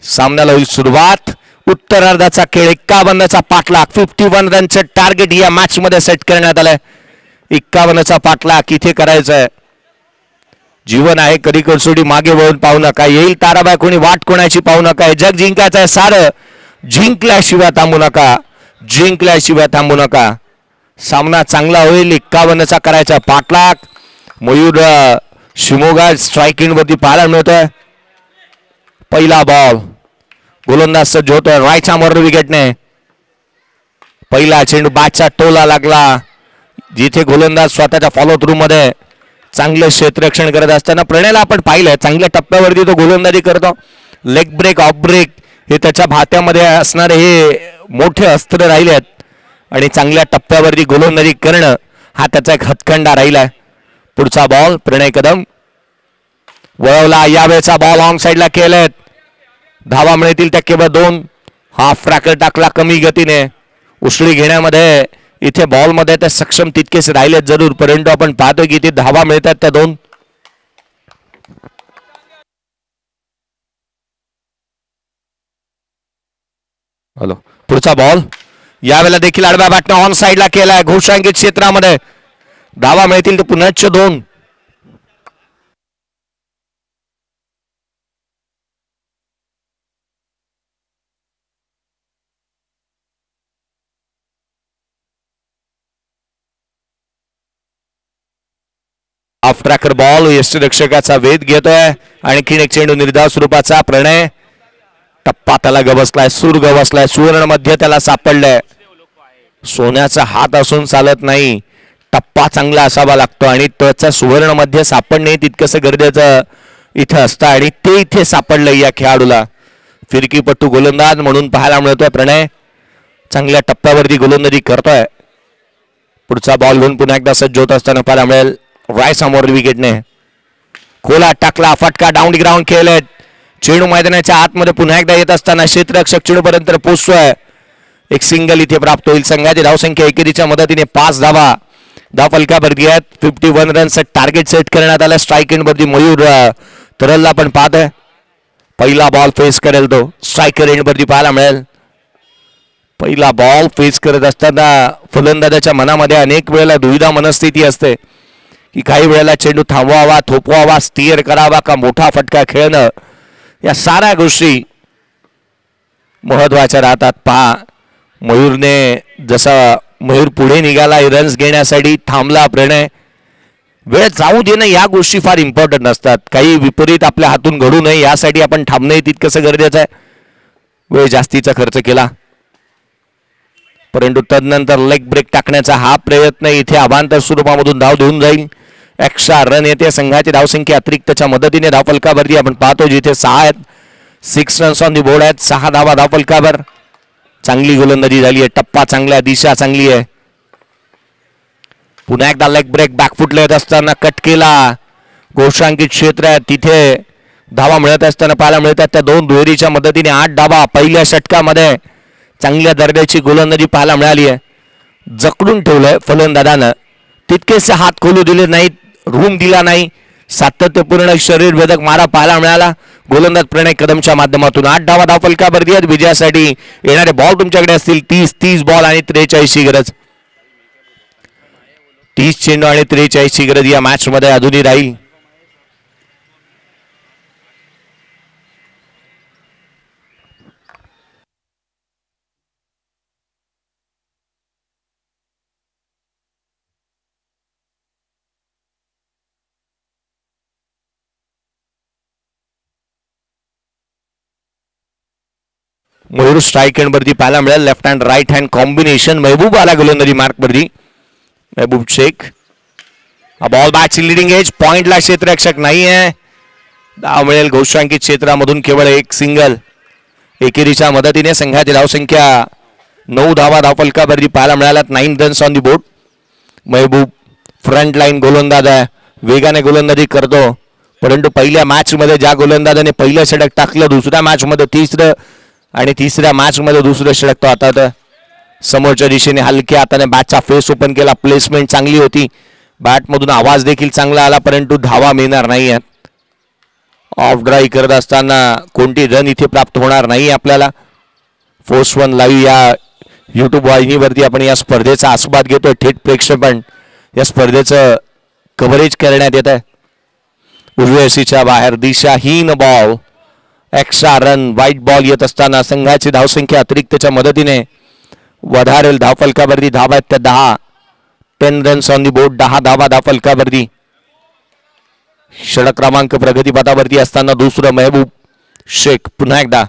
सामन्याला होईल सुरुवात. उत्तरार्धाचा खेळ 51चा पाठलाग. 51 रनचं टार्गेट या मॅच मध्ये सेट करण्यात आलंय. 51चा पाठलाग इथे करायचा आहे. जीवन आहे कधी कसोटी मागे वळून पाहू नका. येईल ताराबाई कोणी वाट कोणाची पाहू नका. जग जिंकायचं आहे सारं. जिंकल्याशिवाय थांबू नका. जिंकल्याशिवाय थांबू नका. सामना चांगला होईल. 51चा करायचा पाठलाग. मयूर शिमोगा स्ट्राईक इन वरती पाहायला मिळतोय. पहिला बॉल. गोलंदाज सज्ज होतोय. राईट आर्मवर विकेटने. पहिला चेंडू बॅटचा टोला लागला. जिथे गोलंदाज स्वतःच्या फॉलो थ्रू मध्ये चांगलं क्षेत्ररक्षण करत असताना प्रणयला आपण पाहिलंय चांगल्या टप्प्यावरती तो गोलंदाजी करतो. लेग ब्रेक ऑफ ब्रेक हे त्याच्या भात्यामध्ये असणारे हे मोठे अस्त्र राहिले आहेत आणि चांगल्या टप्प्यावरती गोलंदाजी करणं हा त्याचा एक हतखंडा राहिलाय. पुढचा बॉल प्रणय कदम वळवला. यावेळेचा बॉल ऑन साईडला केलेत. धावा मिळतील त्या केवळ 2. हाफ ट्रॅकर टाकला कमी गतीने. उसळी घेण्यामध्ये इथे बॉल मध्ये ते सक्षम तितकेच राहिलेत जरूर, परंतु आपण पाहतोय की इथे धावा मिळतात त्या 2. हॅलो पुढचा बॉल यावेळेला देखील आडव्या बॅटने ऑन साईडला केलाय. घोषांकित क्षेत्रामध्ये धावा मिळतील ते पुन्हा 2. ऑफ ट्रॅकर बॉल यष्टिरक्षकाचा वेध घेतोय. आणखीन एक चेंडू निर्धाव स्वरूपाचा. प्रणय टप्पा त्याला गवसलाय. सूर गवसलाय. सुवर्ण मध्ये त्याला सापडलंय. सोन्याचा हात असून चालत नाही. टप्पा चांगला असावा लागतो आणि त्याचा सुवर्ण मध्ये सापडणे तितकंसं गरजेचं इथे असतं आणि ते इथे सापडलंय या खेळाडूला. फिरकीपट्टू गोलंदाज म्हणून पाहायला मिळतोय. प्रणय चांगल्या टप्प्यावरती गोलंदाजी करतोय. पुढचा बॉल घेऊन पुन्हा एकदा सज्ज होत असताना पाहायला मिळेल. राय समोर विकेटने खोला टाकला. फटका डाऊन ग्राउंड खेळलेत. चेंडू मैदानाच्या आतमध्ये पुन्हा एकदा येत असताना क्षेत्ररक्षक चेंडू पर्यंत पोहोचतोय. एक सिंगल इथे प्राप्त होईल. संघाची धावसंख्या एकेरीच्या मदतीने 5 धावा फलकावरती आहेत. 51 रनचं टार्गेट सेट करण्यात आलं. स्ट्राईक एंड वरती मयूर तरलला पण पाहतोय. पहिला बॉल फेस करेल तो. स्ट्रायकर एंड वरती पाहायला मिळेल. पहिला बॉल फेस करत असताना फलंदाजाच्या मनामध्ये अनेक वेळेला दुविधा मनस्थिती असते की काही वेळेला चेंडू थांबवावा, थोपवावा, स्टिअर करावा का मोठा फटका खेळणं. या साऱ्या गोष्टी महत्वाच्या राहतात. पहा मयूरने जसा मयूर पुढे निघाला रन्स घेण्यासाठी थांबला. प्रणय वेळ जाऊ देणं या गोष्टी फार इम्पॉर्टंट नसतात. काही विपरीत आपल्या हातून घडू नये यासाठी आपण थांबणं तितकंसं गरजेचं आहे. वेळ जास्तीचा खर्च केला, परंतु तदनंतर लेग ब्रेक टाकण्याचा हा प्रयत्न इथे अभांतर स्वरूपामधून धाव देऊन जाईल. एक्स्ट्रा रन येते. संघाची धावसंख्या अतिरिक्तच्या मदतीने धावफलकावरती आपण पाहतो जिथे 6 आहेत. 6 रन्स ऑन दी बोर्ड आहेत. 6 धावा धावफलकावर. चांगली गोलंदाजी झाली आहे. टप्पा चांगला, दिशा चांगली आहे. पुन्हा एकदा लेग ब्रेक बॅकफुटला येत असताना कट केला. घोषांकित क्षेत्र आहे तिथे धावा मिळत असताना पाहायला मिळतात. त्या 2 दुहेरीच्या मदतीने 8 धावा पहिल्या षटकामध्ये. चांगल्या दर्जाची गोलंदाजी पाहायला मिळाली आहे. जकडून ठेवलंय फलंदाजानं. तितकेसे हात खोलू दिले नाहीत, रूम दिला नाही. सातत्यपूर्ण शरीरभेदक मारा पाहायला मिळाला गोलंदाज प्रणय कदमच्या माध्यमातून. 8 धावा धावफलकावरती आहेत. विजयासाठी येणारे बॉल तुमच्याकडे असतील 30 बॉल आणि 43 ची गरज. 30 चेंडू आणि 43 ची गरज या मॅच मध्ये अजूनही राहील. मयूर स्ट्राईक एंड वरती पाहायला मिळेल. Left hand right hand combination. Mehboob आला गोलंदाजी मार्क वरती. महबूब शेख. बॉल बॅच लिडिंग एज. पॉइंटला क्षेत्ररक्षक नाही आहे. धाव मिळेल घोषांकित क्षेत्रामधून केवळ एक सिंगल. एकेरीच्या मदतीने संघाची धावसंख्या 9 धावा धावफलकावरती पाहायला मिळाल्यात. 9 runs on the board. Mehboob front line गोलंदाज आहे. वेगाने गोलंदाजी करतो, परंतु पहिल्या मॅच मध्ये ज्या गोलंदाजाने पहिलं षटक टाकलं, दुसऱ्या मॅच मध्ये तिसरं आणि तिसऱ्या मॅच मध्ये दुसरं षटक, तो आता समोरच्या दिशेने हलक्या हाताने बॅटचा फेस ओपन केला. प्लेसमेंट चांगली होती. बॅट मधून आवाज देखील चांगला आला, परंतु धावा मिळणार नाही आहेत. ऑफ ड्राईव्ह करत असताना कोणती रन इथे प्राप्त होणार नाही आपल्याला. फोर्स 1 लाईव्ह या युट्यूब वाहिनीवरती आपण या स्पर्धेचा आस्वाद घेतोय. थेट प्रेक्षेपण या स्पर्धेचं कव्हरेज करण्यात येत आहे. उजव्या सीच्या बाहेर दिशाहीन ball. Extra run white ball येत असताना संघाची धावसंख्या अतिरिक्तच्या मदतीने वधारेल. धावफलकावरती धावा आहेत त्या 10. 10 रन्स ऑन दी बोर्ड. 10 धावा धावफलकावरती. षटक क्रमांक प्रगतीपथावरती असताना दुसरं महबूब शेख. पुन्हा एकदा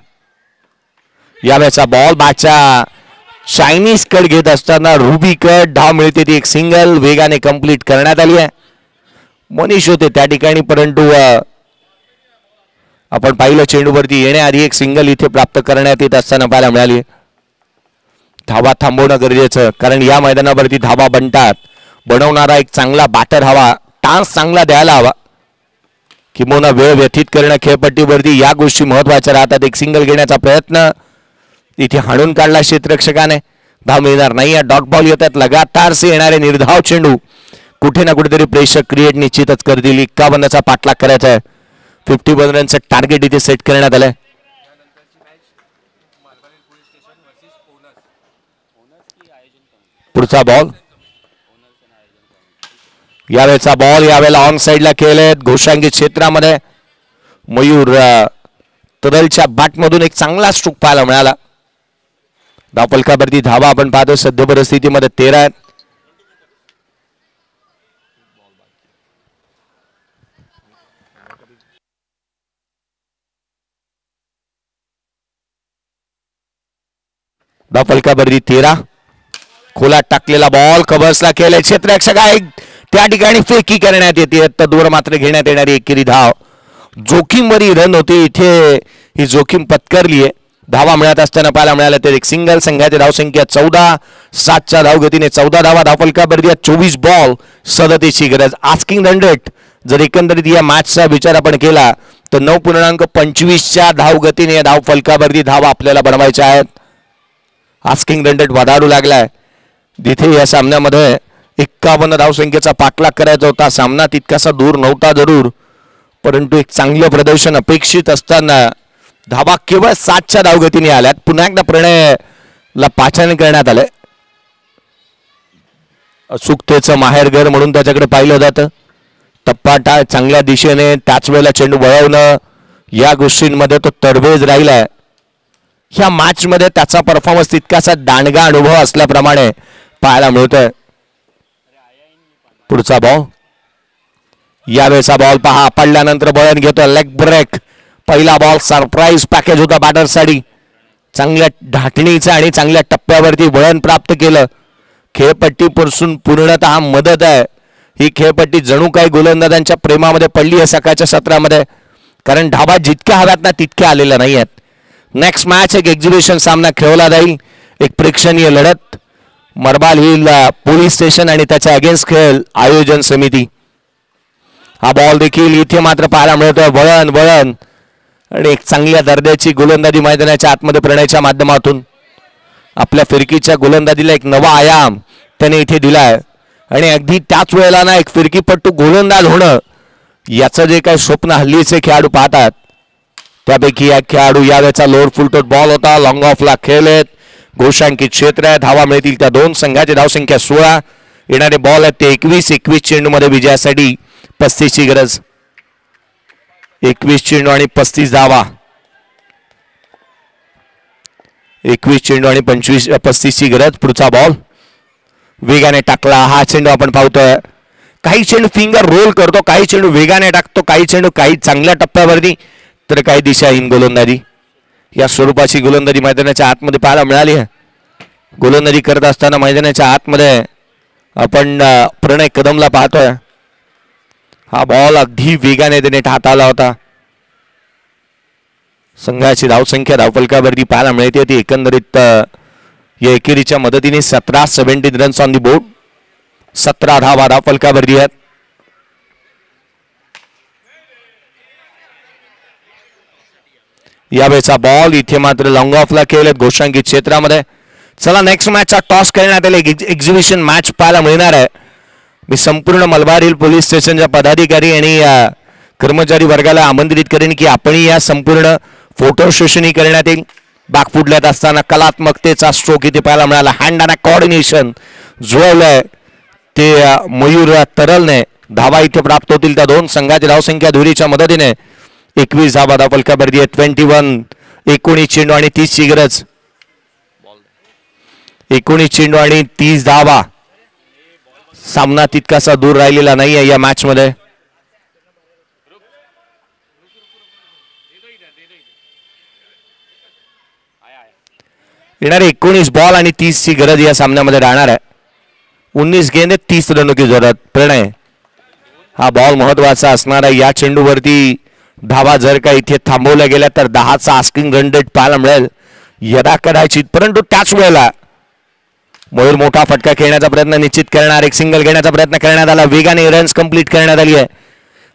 यावेळेचा बॉल बॅटच्या चायनीज कट घेत असताना रुबी कट. धाव मिळते ती एक सिंगल. वेगाने कंप्लीट करण्यात आली आहे. मनीष होते त्या ठिकाणी, परंतु आपण पाहिलं चेंडूवरती येण्याआधी एक सिंगल इथे प्राप्त करण्यात येत असताना पाहायला मिळाली. धावा थांबवणं गरजेचं, कारण या मैदानावरती धावा बनतात. बनवणारा एक चांगला बॅटर हवा, टान्स चांगला द्यायला हवा, किंवा वेळ व्यतीत करणं खेळपट्टीवरती, या गोष्टी महत्वाच्या राहतात. एक सिंगल घेण्याचा प्रयत्न इथे हाणून काढला क्षेत्ररक्षकाने. धाव मिळणार नाही. डॉट बॉल येतात. लगातारसे येणारे निर्धाव चेंडू कुठे ना कुठेतरी प्रेशर क्रिएट निश्चितच करतील. 51चा पाठलाग करायचा आहे. 51 रनचं टार्गेट इथे सेट करण्यात आलंय. पुढचा बॉल. यावेळेचा बॉल यावेळेला ऑन साइडला केलेत घोषांकित क्षेत्रामध्ये. मयूर तरलच्या बॅटमधून एक चांगला स्ट्रोक पाहायला मिळाला. धावफलकावरती धावा आपण पाहतो सध्या परिस्थितीमध्ये 13 आहेत. धावफलकावरती 13. खोलात टाकलेला बॉल कव्हर्सला केले. क्षेत्ररक्षक त्या ठिकाणी फेकी करण्यात येते. तद्वर मात्र घेण्यात येणारी एकेरी धाव. जोखीमवरी रन होते. इथे ही जोखीम पत्करली आहे. धावा मिळत असताना पाहायला मिळालं तर एक सिंगल. संघाची धावसंख्या 14-7च्या धावगतीने 14 धावा धावफलकावरती. 24 बॉल 37 ची गरज. आस्किंग रन रेट जर एकंदरीत या मॅचचा विचार आपण केला तर 9.25च्या धावगतीने धावफलकावरती धावा आपल्याला बनवायच्या आहेत. आस्किंग रन रेट वाढू लागलाय. जिथे या सामन्यामध्ये 51 धावसंख्येचा पाठलाग करायचा होता. सामना तितकासा दूर नव्हता जरूर, परंतु एक चांगलं प्रदर्शन अपेक्षित असताना धावा केवळ 7च्या धावगतीने आल्यात. पुन्हा एकदा प्रणयला पाचारण करण्यात आलंय. अचूकतेचं माहेरघर म्हणून त्याच्याकडे पाहिलं जातं. टप्पा चांगल्या दिशेने त्याच वेळेला चेंडू वळवणं, या गोष्टींमध्ये तो तरबेज राहिलाय. ह्या मॅच मध्ये त्याचा परफॉर्मन्स तितकासा दांडगा अनुभव असल्याप्रमाणे पाहायला मिळतोय. पुढचा बॉल यावेळेचा बॉल पहा, पडल्यानंतर बळण घेतो लेग ब्रेक. पहिला बॉल सरप्राईज पॅकेज होता बॅटरसाठी. चांगल्या ढाटणीचा आणि चांगल्या टप्प्यावरती वळण प्राप्त केलं. खेळपट्टीपासून पूर्णतः मदत आहे. ही खेळपट्टी जणू काही गोलंदाजांच्या प्रेमामध्ये पडली आहे सकाळच्या सत्रामध्ये, कारण धाबा जितक्या हव्यात ना तितक्या आलेल्या नाही आहेत. नेक्स्ट मॅच एक एक्झिबिशन सामना खेळवला जाईल, एक प्रेक्षणीय लढत. मरबाल हिल पोलीस स्टेशन आणि त्याच्या अगेन्स्ट खेळ आयोजन समिती. हा बॉल देखील इथे मात्र पाहायला मिळतोय. वळण वळण आणि एक चांगल्या दर्जाची गोलंदाजी मैदानाच्या आतमध्ये प्रणयच्या माध्यमातून आपल्या फिरकीच्या गोलंदाजीला एक नवा आयाम त्याने इथे दिलाय. आणि अगदी त्याच वेळेला ना एक फिरकीपट्टू गोलंदाज होणं याचं जे काही स्वप्न हल्लीचे खेळाडू पाहतात त्यापैकी एक खेळाडू. यावेळेचा लोअर फुलटोट बॉल होता, लॉंग ऑफला खेळलेत. घोषांकित क्षेत्र आहे, धावा मिळतील त्या दोन. संघाची धावसंख्या 16. येणारे बॉल आहेत ते 21 चेंडूमध्ये विजयासाठी 35 ची गरज. 21 चेंडू आणि 35 धावा. 21 चेंडू आणि 35 ची गरज. पुढचा बॉल वेगाने टाकला. हा चेंडू आपण पाहतोय, काही चेंडू फिंगर रोल करतो, काही चेंडू वेगाने टाकतो, काही चेंडू काही चांगल्या टप्प्यावरती, तर काही दिशाहीन गोलंदाजी. या स्वरूपाची गोलंदाजी मैदानाच्या आतमध्ये पाहायला मिळाली आहे. गोलंदाजी करत असताना मैदानाच्या आतमध्ये आपण प्रणय कदमला पाहतोय. हा बॉल अगदी वेगाने त्याने हाताळला होता. संघाची धावसंख्या धावफलकावरती पाहायला मिळते ती एकंदरीत या एकेरीच्या मदतीने 17 रन्स ऑन दी बोर्ड. 17 धावा धावफलकावरती आहेत. यावेळेचा बॉल इथे मात्र लॉंग ऑफला खेळलेत घोषांकित क्षेत्रामध्ये. चला नेक्स्ट मॅचचा टॉस खेळण्यात आले. एक्झिबिशन मॅच पाहायला मिळणार आहे. मी संपूर्ण मलबार हिल पोलीस स्टेशनच्या पदाधिकारी आणि कर्मचारी वर्गाला आमंत्रित करेन की आपण या संपूर्ण फोटो सेशनही करण्यात येईल. बागफुटल्यात असताना कलात्मकतेचा स्ट्रोक इथे पाहायला मिळाला. हँड अँड कोऑर्डिनेशन जुळवलंय ते मयूर तरलने. धावा इथे प्राप्त होतील त्या दोन. संघाची धावसंख्या दुहेरीच्या मदतीने 21 धावा धावफलकावरती आहे. 19 चेंडू आणि 30 ची गरज. 19 चेंडू आणि 30 धावा. सामना तितकासा दूर राहिलेला नाही आहे या मॅच मध्ये. येणारे 19 बॉल आणि 30 ची गरज या सामन्यामध्ये राहणार आहे. 19 गेंद 30 रनों की जरूरत. प्रणय हा बॉल महत्वाचा असणार आहे. या चेंडूवरती धावा जर का इथे थांबवल्या गेल्या तर 10चा आस्किंग रन रेट पाहायला मिळेल यदा कदाचित. परंतु त्याच वेळेला मयूर मोठा फटका खेळण्याचा प्रयत्न निश्चित करणार. एक सिंगल घेण्याचा प्रयत्न करण्यात आला. वेगाने रन्स कंप्लीट करण्यात आली आहे.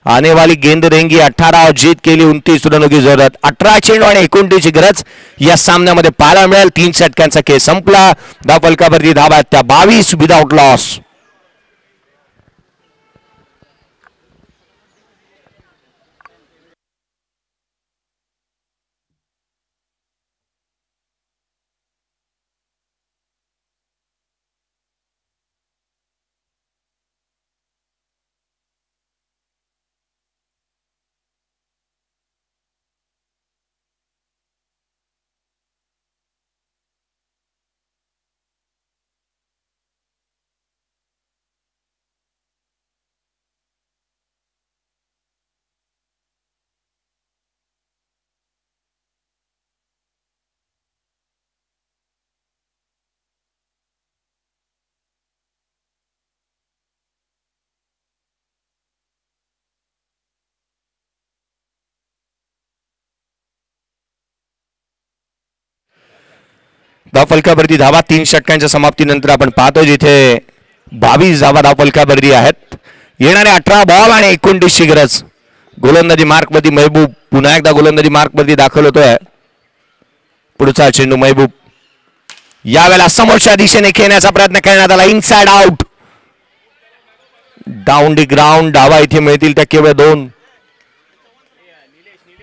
आने वाली गेंद रहेंगी 18 और जीत के लिए 29 रनों की जरूरत. 18 चेंडू आणि 29 ची गरज या सामन्यामध्ये पाहायला मिळेल. 3 षटकांचा खेळ संपला. धावफलकावरती धावा त्या 22 विदाउट लॉस. धावफलकावरती धावा 3 षटकांच्या समाप्तीनंतर आपण पाहतो जिथे 22 धावा धावफलकावरती आहेत. येणारे 18 बॉल आणि 29 ची गरज. गोलंदाजी मार्कवरती महबूब पुन्हा एकदा गोलंदाजी मार्कवरती दाखल होतोय. पुढचा चेंडू महबूब यावेळेला समोरच्या दिशेने खेळण्याचा प्रयत्न करण्यात आला. Inside out. Down the ground. धावा इथे मिळतील त्या केवळ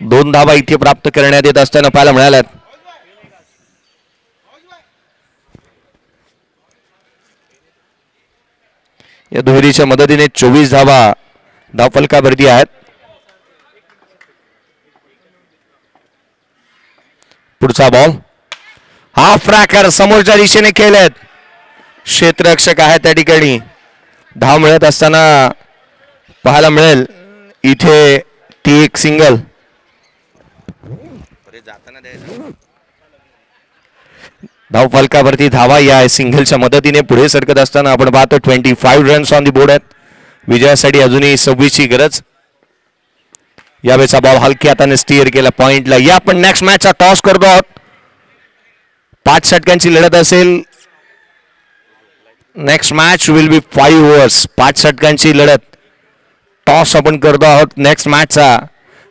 2 धावा इथे प्राप्त करण्यात येत असताना पाहायला मिळाल्यात. या दुहेरीच्या मदतीने 24 धावा धावफलकावरती आहेत. पुढचा बॉल हाफ रॅकर समोरच्या दिशेने खेळलेत. क्षेत्ररक्षक आहे त्या ठिकाणी. धाव मिळत असताना पाहायला मिळेल इथे ती एक सिंगल. धाव फलकावरती धावा या सिंगलच्या मदतीने पुढे सरकत असताना आपण पाहतो 25 रन्स ऑन दी बोर्ड आहेत. विजयासाठी अजूनही 26 ची गरज. यावेळेचा बॉल हलक्या हाताने स्टीअर केला पॉइंटला. या आपण नेक्स्ट मॅचचा टॉस करतो आहोत. 5 षटकांची लढत असेल. Next match will be 5 overs. 5 षटकांची लढत. टॉस आपण करतो आहोत नेक्स्ट मॅचचा.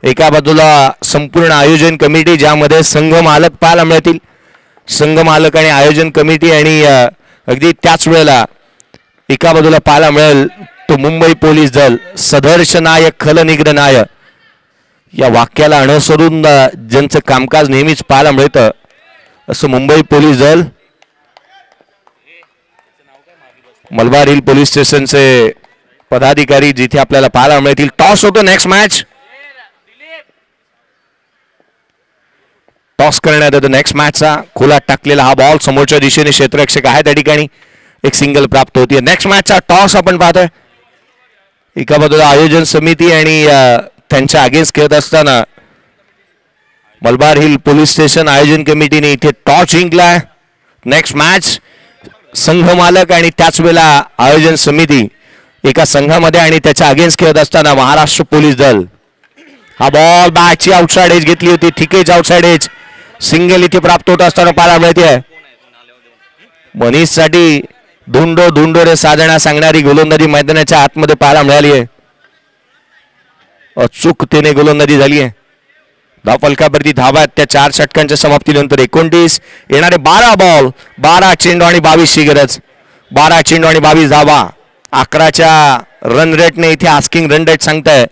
एका बाजूला संपूर्ण आयोजन कमिटी ज्यामध्ये संघ मालक पाहायला मिळतील. संघ मालक आणि आयोजन कमिटी आणि अगदी त्याच वेळेला एका बाजूला पाहायला मिळेल तो मुंबई पोलीस दल. सदर्श नाय खल निग्र नाय या वाक्याला अनुसरून ज्यांचं कामकाज नेहमीच पाहायला मिळतं असं मुंबई पोलीस दल. मलबार हिल पोलीस स्टेशनचे पदाधिकारी जिथे आपल्याला पाहायला मिळतील. टॉस होतो नेक्स्ट मॅच. टॉस करण्यात येतो नेक्स्ट मॅचचा. खोलात टाकलेला हा बॉल समोरच्या दिशेने क्षेत्ररक्षक आहे त्या ठिकाणी एक सिंगल प्राप्त होती. नेक्स्ट मॅचचा टॉस आपण पाहतोय. एका बाजूला आयोजन समिती आणि त्यांच्या अगेन्स्ट खेळत असताना मलबार हिल पोलीस स्टेशन आयोजन कमिटीने इथे टॉस जिंकलाय. नेक्स्ट मॅच संघ मालक आणि त्याच वेळेला आयोजन समिती एका संघामध्ये आणि त्याच्या अगेन्स्ट खेळत असताना महाराष्ट्र पोलीस दल. हा बॉल बॅटची आउटसाइड एज घेतली होती. ठिकेच आउटसाइड एज. सिंगल इथे प्राप्त होत असताना पाहायला मिळते. मनीष साठी धुंडो धुंडो रे साधना सांगणारी गोलंदाजी मैदानाच्या आतमध्ये पाहायला मिळाली आहे. अचूकतेने गोलंदाजी झाली आहे. धाव फलकावरती धावा त्या 4 षटकांच्या समाप्तीनंतर 29 येणारे 12 बॉल 12 चेंडू आणि 22 ची गरज. 12 चेंडू आणि 22 धावा. 11च्या रन रेटने इथे आस्किंग रन रेट सांगताय.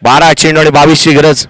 12 चेंडू आणि 22 ची गरज.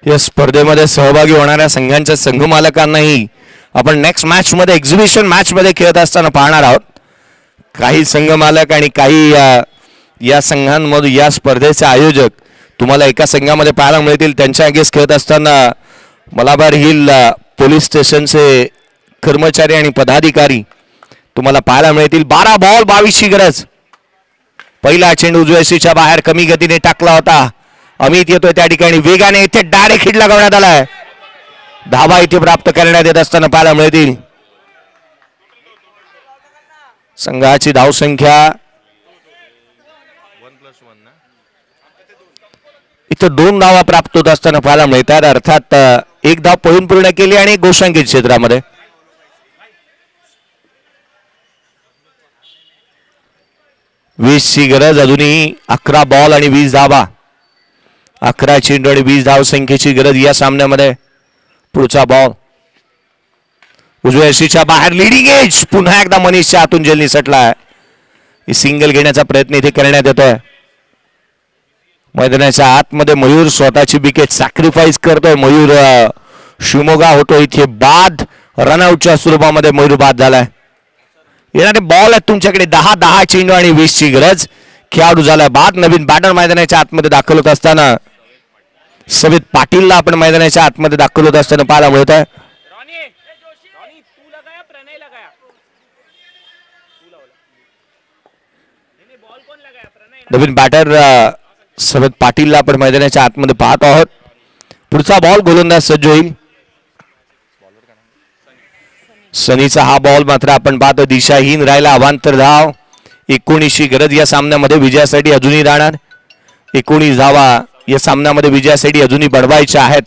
या स्पर्धेमध्ये सहभागी होणाऱ्या संघांच्या संघ मालकांनाही आपण नेक्स्ट मॅच मध्ये एक्झिबिशन मॅच मध्ये खेळत असताना पाहणार आहोत. काही संघ मालक आणि काही या संघांमधून या स्पर्धेचे आयोजक तुम्हाला एका संघामध्ये पाहायला मिळतील. त्यांच्या अगेन्स्ट खेळत असताना मलाबार हिल पोलीस स्टेशनचे कर्मचारी आणि पदाधिकारी तुम्हाला पाहायला मिळतील. 12 बॉल 22 ची गरज. पहिला चेंडू उजव्या बाहेर कमी गतीने टाकला होता. अमित येतोय त्या ठिकाणी वेगाने. इथे डायरेक्ट हिट लगावण्यात आलाय. धावा इथे प्राप्त करण्यात येत असताना पाहायला मिळतील. संघाची धावसंख्या इथं 2 धावा प्राप्त होत असताना पाहायला मिळतात. अर्थात 1 धाव पळून पूर्ण केली आणि गोशांकित क्षेत्रामध्ये. वीस ची गरज. अजूनही 11 बॉल आणि 20 धावा. 11 चेंडू आणि 20 धाव संख्येची गरज या सामन्यामध्ये. पुढचा बॉल उजव्या यशीच्या बाहेर लिडिंग एज. पुन्हा एकदा मनीषच्या हातून जेल निसटलाय. सिंगल घेण्याचा प्रयत्न इथे करण्यात येतोय. मैदानाच्या आतमध्ये मयूर स्वतःची विकेट सॅक्रिफाईस करतोय. मयूर शिवमोगा होतो इथे बाद. रनआउटच्या स्वरूपामध्ये मयूर बाद झालाय. येणारे बॉल आहेत तुमच्याकडे 10 चेंडू आणि 20 ची गरज. खेळाडू झालाय बाद. नवीन बॅटर मैदानाच्या आतमध्ये दाखल होत असताना सवित पाटीलला आपण मैदानाच्या आतमध्ये दाखल होत असताना पाहायला मिळत आहे. नवीन बॅटर सवित पाटीलला आपण मैदानाच्या आतमध्ये पाहत आहोत. पुढचा बॉल गोलंदाज सज्ज होईल. सनीचा हा बॉल मात्र आपण पाहतो दिशाहीन राहिला. अवांतर धाव. 19 गरज या सामन्यामध्ये विजयासाठी अजूनही राहणार. 19 धावा या सामन्यामध्ये विजयासाठी अजूनही बढवायच्या आहेत.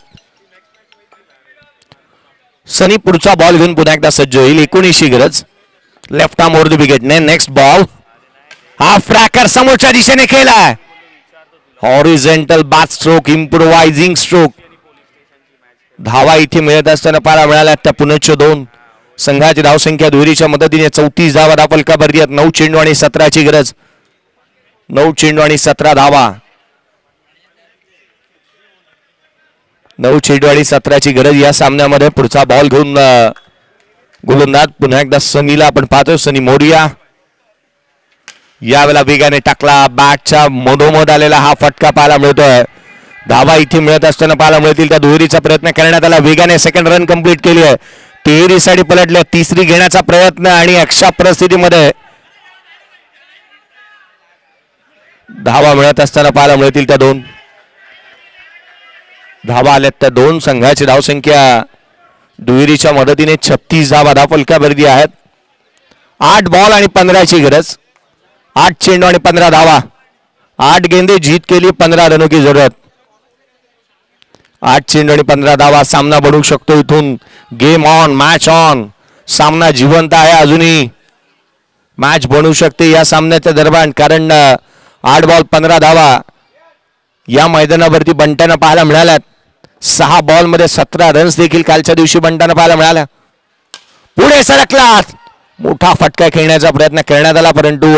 सनी पुढचा बॉल घेऊन पुन्हा एकदा सज्ज होईल. 19 गरज. लेफ्ट आर्म ओव्हर द विकेटने. Next ball. हा फ्रॅकर समोरच्या दिशेने खेळलाय. Horizontal bat stroke. Improvising stroke. धावा इथे मिळत असताना पाहायला मिळाल्या त्या पुनश्च 2. संघाची धावसंख्या दुहेरीच्या मदतीने 34 धावा धाव फलकावरती आहेत. 9 चेंडू आणि 17ची गरज. 9 चेंडू आणि 17 धावा. 9 चेंडू आणि 17ची गरज या सामन्यामध्ये. पुढचा बॉल घेऊन गोलंदाज पुन्हा एकदा सनीला आपण पाहतो. सनी मोरिया यावेळेला वेगाने टाकला. बॅटच्या मधोमध आलेला हा फटका पाहायला मिळतोय. धावा इथे मिळत असताना पाहायला मिळतील. त्या दुहेरीचा प्रयत्न करण्यात आला. वेगाने सेकंड रन कंप्लीट केली आहे. तिहेरीसाठी पलटले. तिसरी घेण्याचा प्रयत्न आणि अशा परिस्थितीमध्ये धावा मिळत असताना पाहायला मिळतील त्या 2 धावा आल्यात. त्या 2 संघाची धावसंख्या दुहेरीच्या मदतीने 36 धावा धाव फलकावरती आहेत. 8 बॉल आणि 15ची गरज. 8 चेंडू आणि 15 धावा. 8 गेंदे जीत केली. 15 रनों की जरूरत. 8 चेंडू आणि 15 धावा. सामना बनवू शकतो इथून. Game on, match on. सामना जिवंत आहे. अजूनही मॅच बनवू शकते या सामन्याच्या दरम्यान, कारण 8 बॉल 15 धावा या मैदानावरती बंटाना पाहायला मिळाल्यात. 6 बॉल मध्ये 17 रन्स देखील कालच्या दिवशी बंटाना पाहायला मिळाल्या. पुढे सरकला. मोठा फटका खेळण्याचा प्रयत्न करण्यात आला, परंतु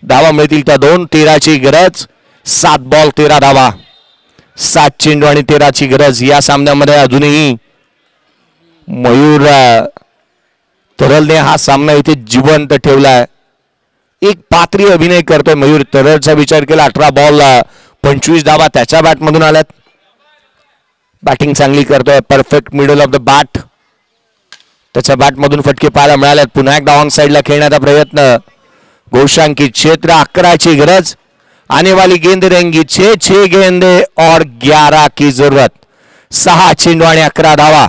धावा मिळतील त्या 2. 13ची गरज. 7 बॉल 13 धावा. 7 चेंडू आणि 13ची गरज. या सामन्यामध्ये अजूनही मयूर तरलने हा सामना इथे जिवंत ठेवलाय. एक पात्री अभिनय करतोय मयूर तरलचा. विचार केला 18 बॉल 25 धावा त्याच्या बॅटमधून आल्यात. बॅटिंग चांगली करतोय. Perfect middle of the bat. त्याच्या बॅटमधून फटके पाहायला मिळाल्यात. पुन्हा एकदा ऑन साइडला खेळण्याचा प्रयत्न. घोषांकित क्षेत्र. 11ची गरज. आने वाली गेंद रहेंगी 6 गेंदे और 11 की जरूरत. 6 चेंडू आणि 11 धावा.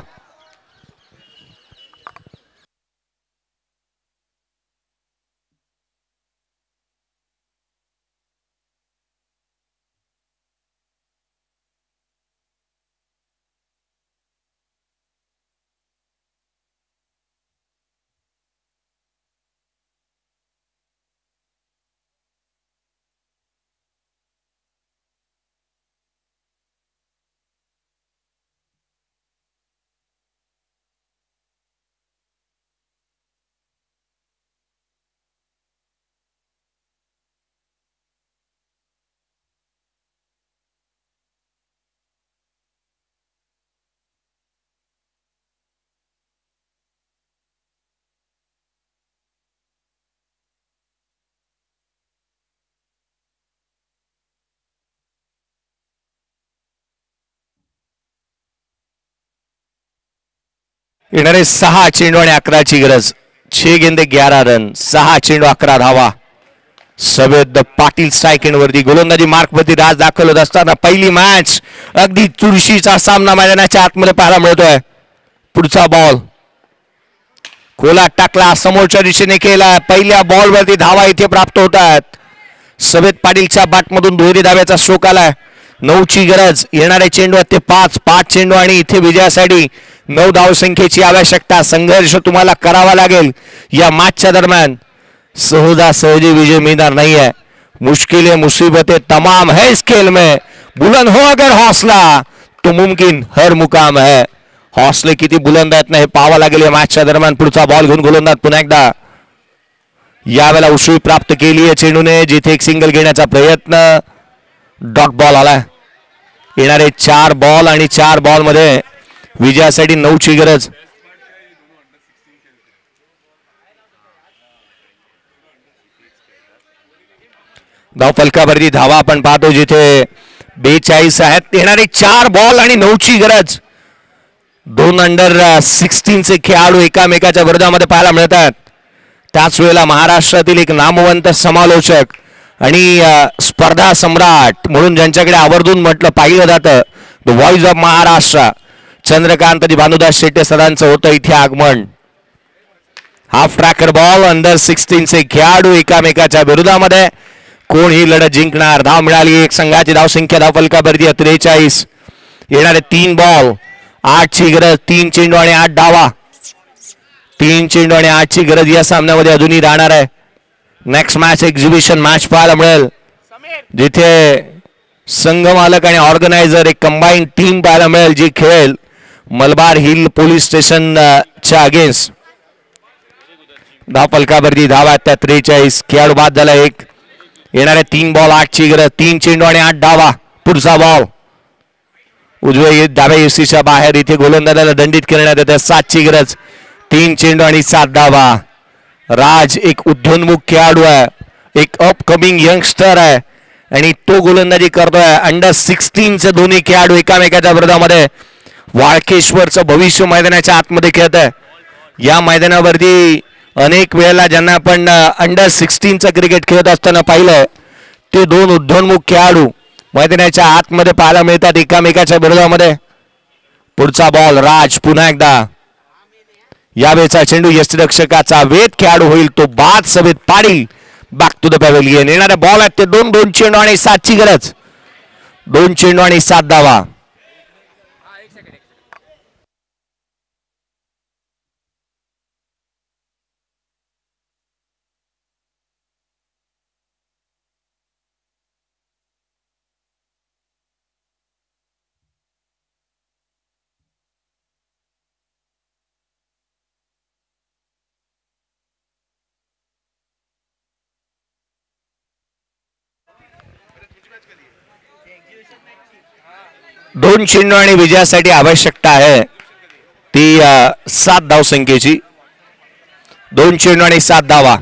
येणारे 6 चेंडू आणि 11ची गरज. 6 गेंदे 11 रन. 6 चेंडू 11 धावा. सवेद पाटील स्ट्राईक वरती. गोलंदाजी मार्कवरती राज दाखल होत असताना पहिली मॅच. अगदी चुरशीचा सामना मैदानाच्या आतमध्ये पाहायला मिळतोय. पुढचा बॉल खोला टाकला. समोरच्या दिशेने केला. पहिल्या बॉल वरती धावा इथे प्राप्त होत आहेत. सवेद पाटीलच्या बॅटमधून दुहेरी धाव्याचा स्ट्रोक आलाय. 9ची गरज. येणारे चेंडू आहेत ते 5 चेंडू आणि इथे विजयासाठी 9 धावसंख्येची आवश्यकता. संघर्ष तुम्हाला करावा लागेल या मॅचच्या दरम्यान. सहजासहजी विजय मिळणार नाहीये. मुश्किलें मुसीबतें तमाम है इस खेल में. बुलंद हो अगर हौसला तो मुमकिन हर मुकाम है. हौसले किती बुलंद आहेत ना हे पाहावं लागेल या मॅचच्या दरम्यान. पुढचा बॉल घेऊन गोलंदाज पुन्हा एकदा. यावेळेला उसळी प्राप्त केली आहे चेंडूने. जिथे एक सिंगल घेण्याचा प्रयत्न. डॉट बॉल आलाय. येणारे 4 बॉल आणि 4 बॉल मध्ये विजयासाठी 9ची गरज. धाव फलकावरती धावा आपण पाहतो जिथे 42 आहेत. येणारे 4 बॉल आणि 9ची गरज. 2 अंडर 16चे खेळाडू एकामेकाच्या विरोधामध्ये पाहायला मिळतात. त्याच वेळेला महाराष्ट्रातील एक नामवंत समालोचक आणि स्पर्धा सम्राट म्हणून ज्यांच्याकडे आवर्जून म्हटलं पाहिलं जातं, the voice of Maharashtra, Chandrakant Bhanudas Shette सरांचं होतं इथे आगमन. Half tracker ball. अंडर 16चे खेळाडू एकामेकाच्या विरोधामध्ये. कोण ही लढत जिंकणार. धाव मिळाली. एक संघाची धावसंख्या धाव फलकावरती 43. येणारे 3 बॉल. 8ची गरज. 3 चेंडू आणि 8 धावा. 3 चेंडू आणि 8ची गरज या सामन्यामध्ये अजूनही राहणार आहे. नेक्स्ट मॅच एक्झिबिशन मॅच पाहायला मिळेल जिथे संघ मालक आणि ऑर्गनायझर एक कंबाईंड टीम पाहायला मिळेल जी खेळेल मलबार हिल पोलीस स्टेशनच्या अगेन्स्ट. फलकावरती धावा त्या 43. खेळाडू बाद झाला एक. येणाऱ्या 3 बॉल 8ची गरज. 3 चेंडू आणि 8 धावा. पुढचा बॉल उजव्या डाव्या यष्टीच्या बाहेर. इथे गोलंदाजाला दंडित करण्यात येते. 7ची गरज. 3 चेंडू आणि 7 धावा. राज एक उद्योन्मुख खेळाडू आहे, एक अपकमिंग यंगस्टर आहे आणि तो गोलंदाजी करतोय. अंडर 16चे दोन्ही खेळाडू एकामेकाच्या विरोधामध्ये. वाळकेश्वरचं भविष्य मैदानाच्या आतमध्ये खेळत आहे. या मैदानावरती अनेक वेळेला ज्यांना आपण अंडर 16चं क्रिकेट खेळत असताना पाहिलंय ते 2 उद्योन्मुख खेळाडू मैदानाच्या आतमध्ये पाहायला मिळतात एकामेकाच्या विरोधामध्ये. पुढचा बॉल राज पुन्हा एकदा. यावेळेचा चेंडू यष्टिरक्षकाचा वेध खेळाडू होईल तो बाद सभेत पाडील. Back to the pavilion. येणारे बॉल आहेत ते 2 चेंडू आणि 7ची गरज. 2 चेंडू आणि 7 धावा. दोन चेंडू आणि विजयासाठी आवश्यकता आहे ती 7 धावसंख्येची. 2 चेंडू आणि 7 धावा.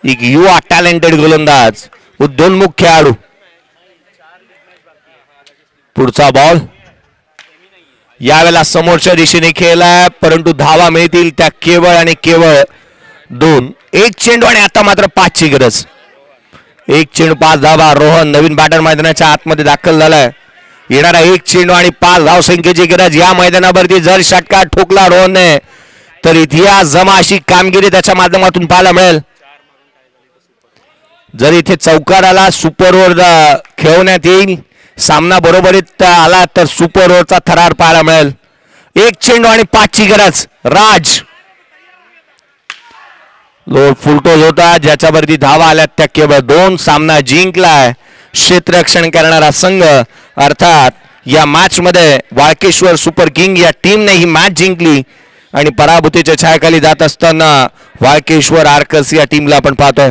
एक युवा टॅलेंटेड गोलंदाज उद्योन्मुख खेळाडू. पुढचा बॉल यावेळेला समोरच्या दिशेने खेळलाय परंतु धावा मिळतील त्या केवळ आणि केवळ 2. 1 चेंडू आणि आता मात्र 5ची गरज. 1 चेंडू 5 धावा. रोहन नवीन बॅटर मैदानाच्या आतमध्ये दाखल झालाय. येणारा 1 चेंडू आणि 5 धावसंख्येची गरज. या मैदानावरती जर षटकार ठोकला रोहनने तर इतिहास जमा अशी कामगिरी त्याच्या माध्यमातून पाहायला मिळेल. जर इथे चौकार आला सुपर ओव्हर खेळवण्यात येईल. सामना बरोबरीत आला तर सुपर ओव्हरचा थरार पाहायला मिळेल. 1 चेंडू आणि 5ची गरज. राज लोड फुलटोज होता ज्याच्यावरती धावा आल्यात त्या केवळ 2. सामना जिंकलाय क्षेत्ररक्षण करणारा संघ. अर्थात या मॅच मध्ये वाळकेश्वर सुपर किंग या टीमने ही मॅच जिंकली आणि पराभूतीच्या छायाखाली जात असताना वाळकेश्वर आर्कर्स या टीमला आपण पाहतोय.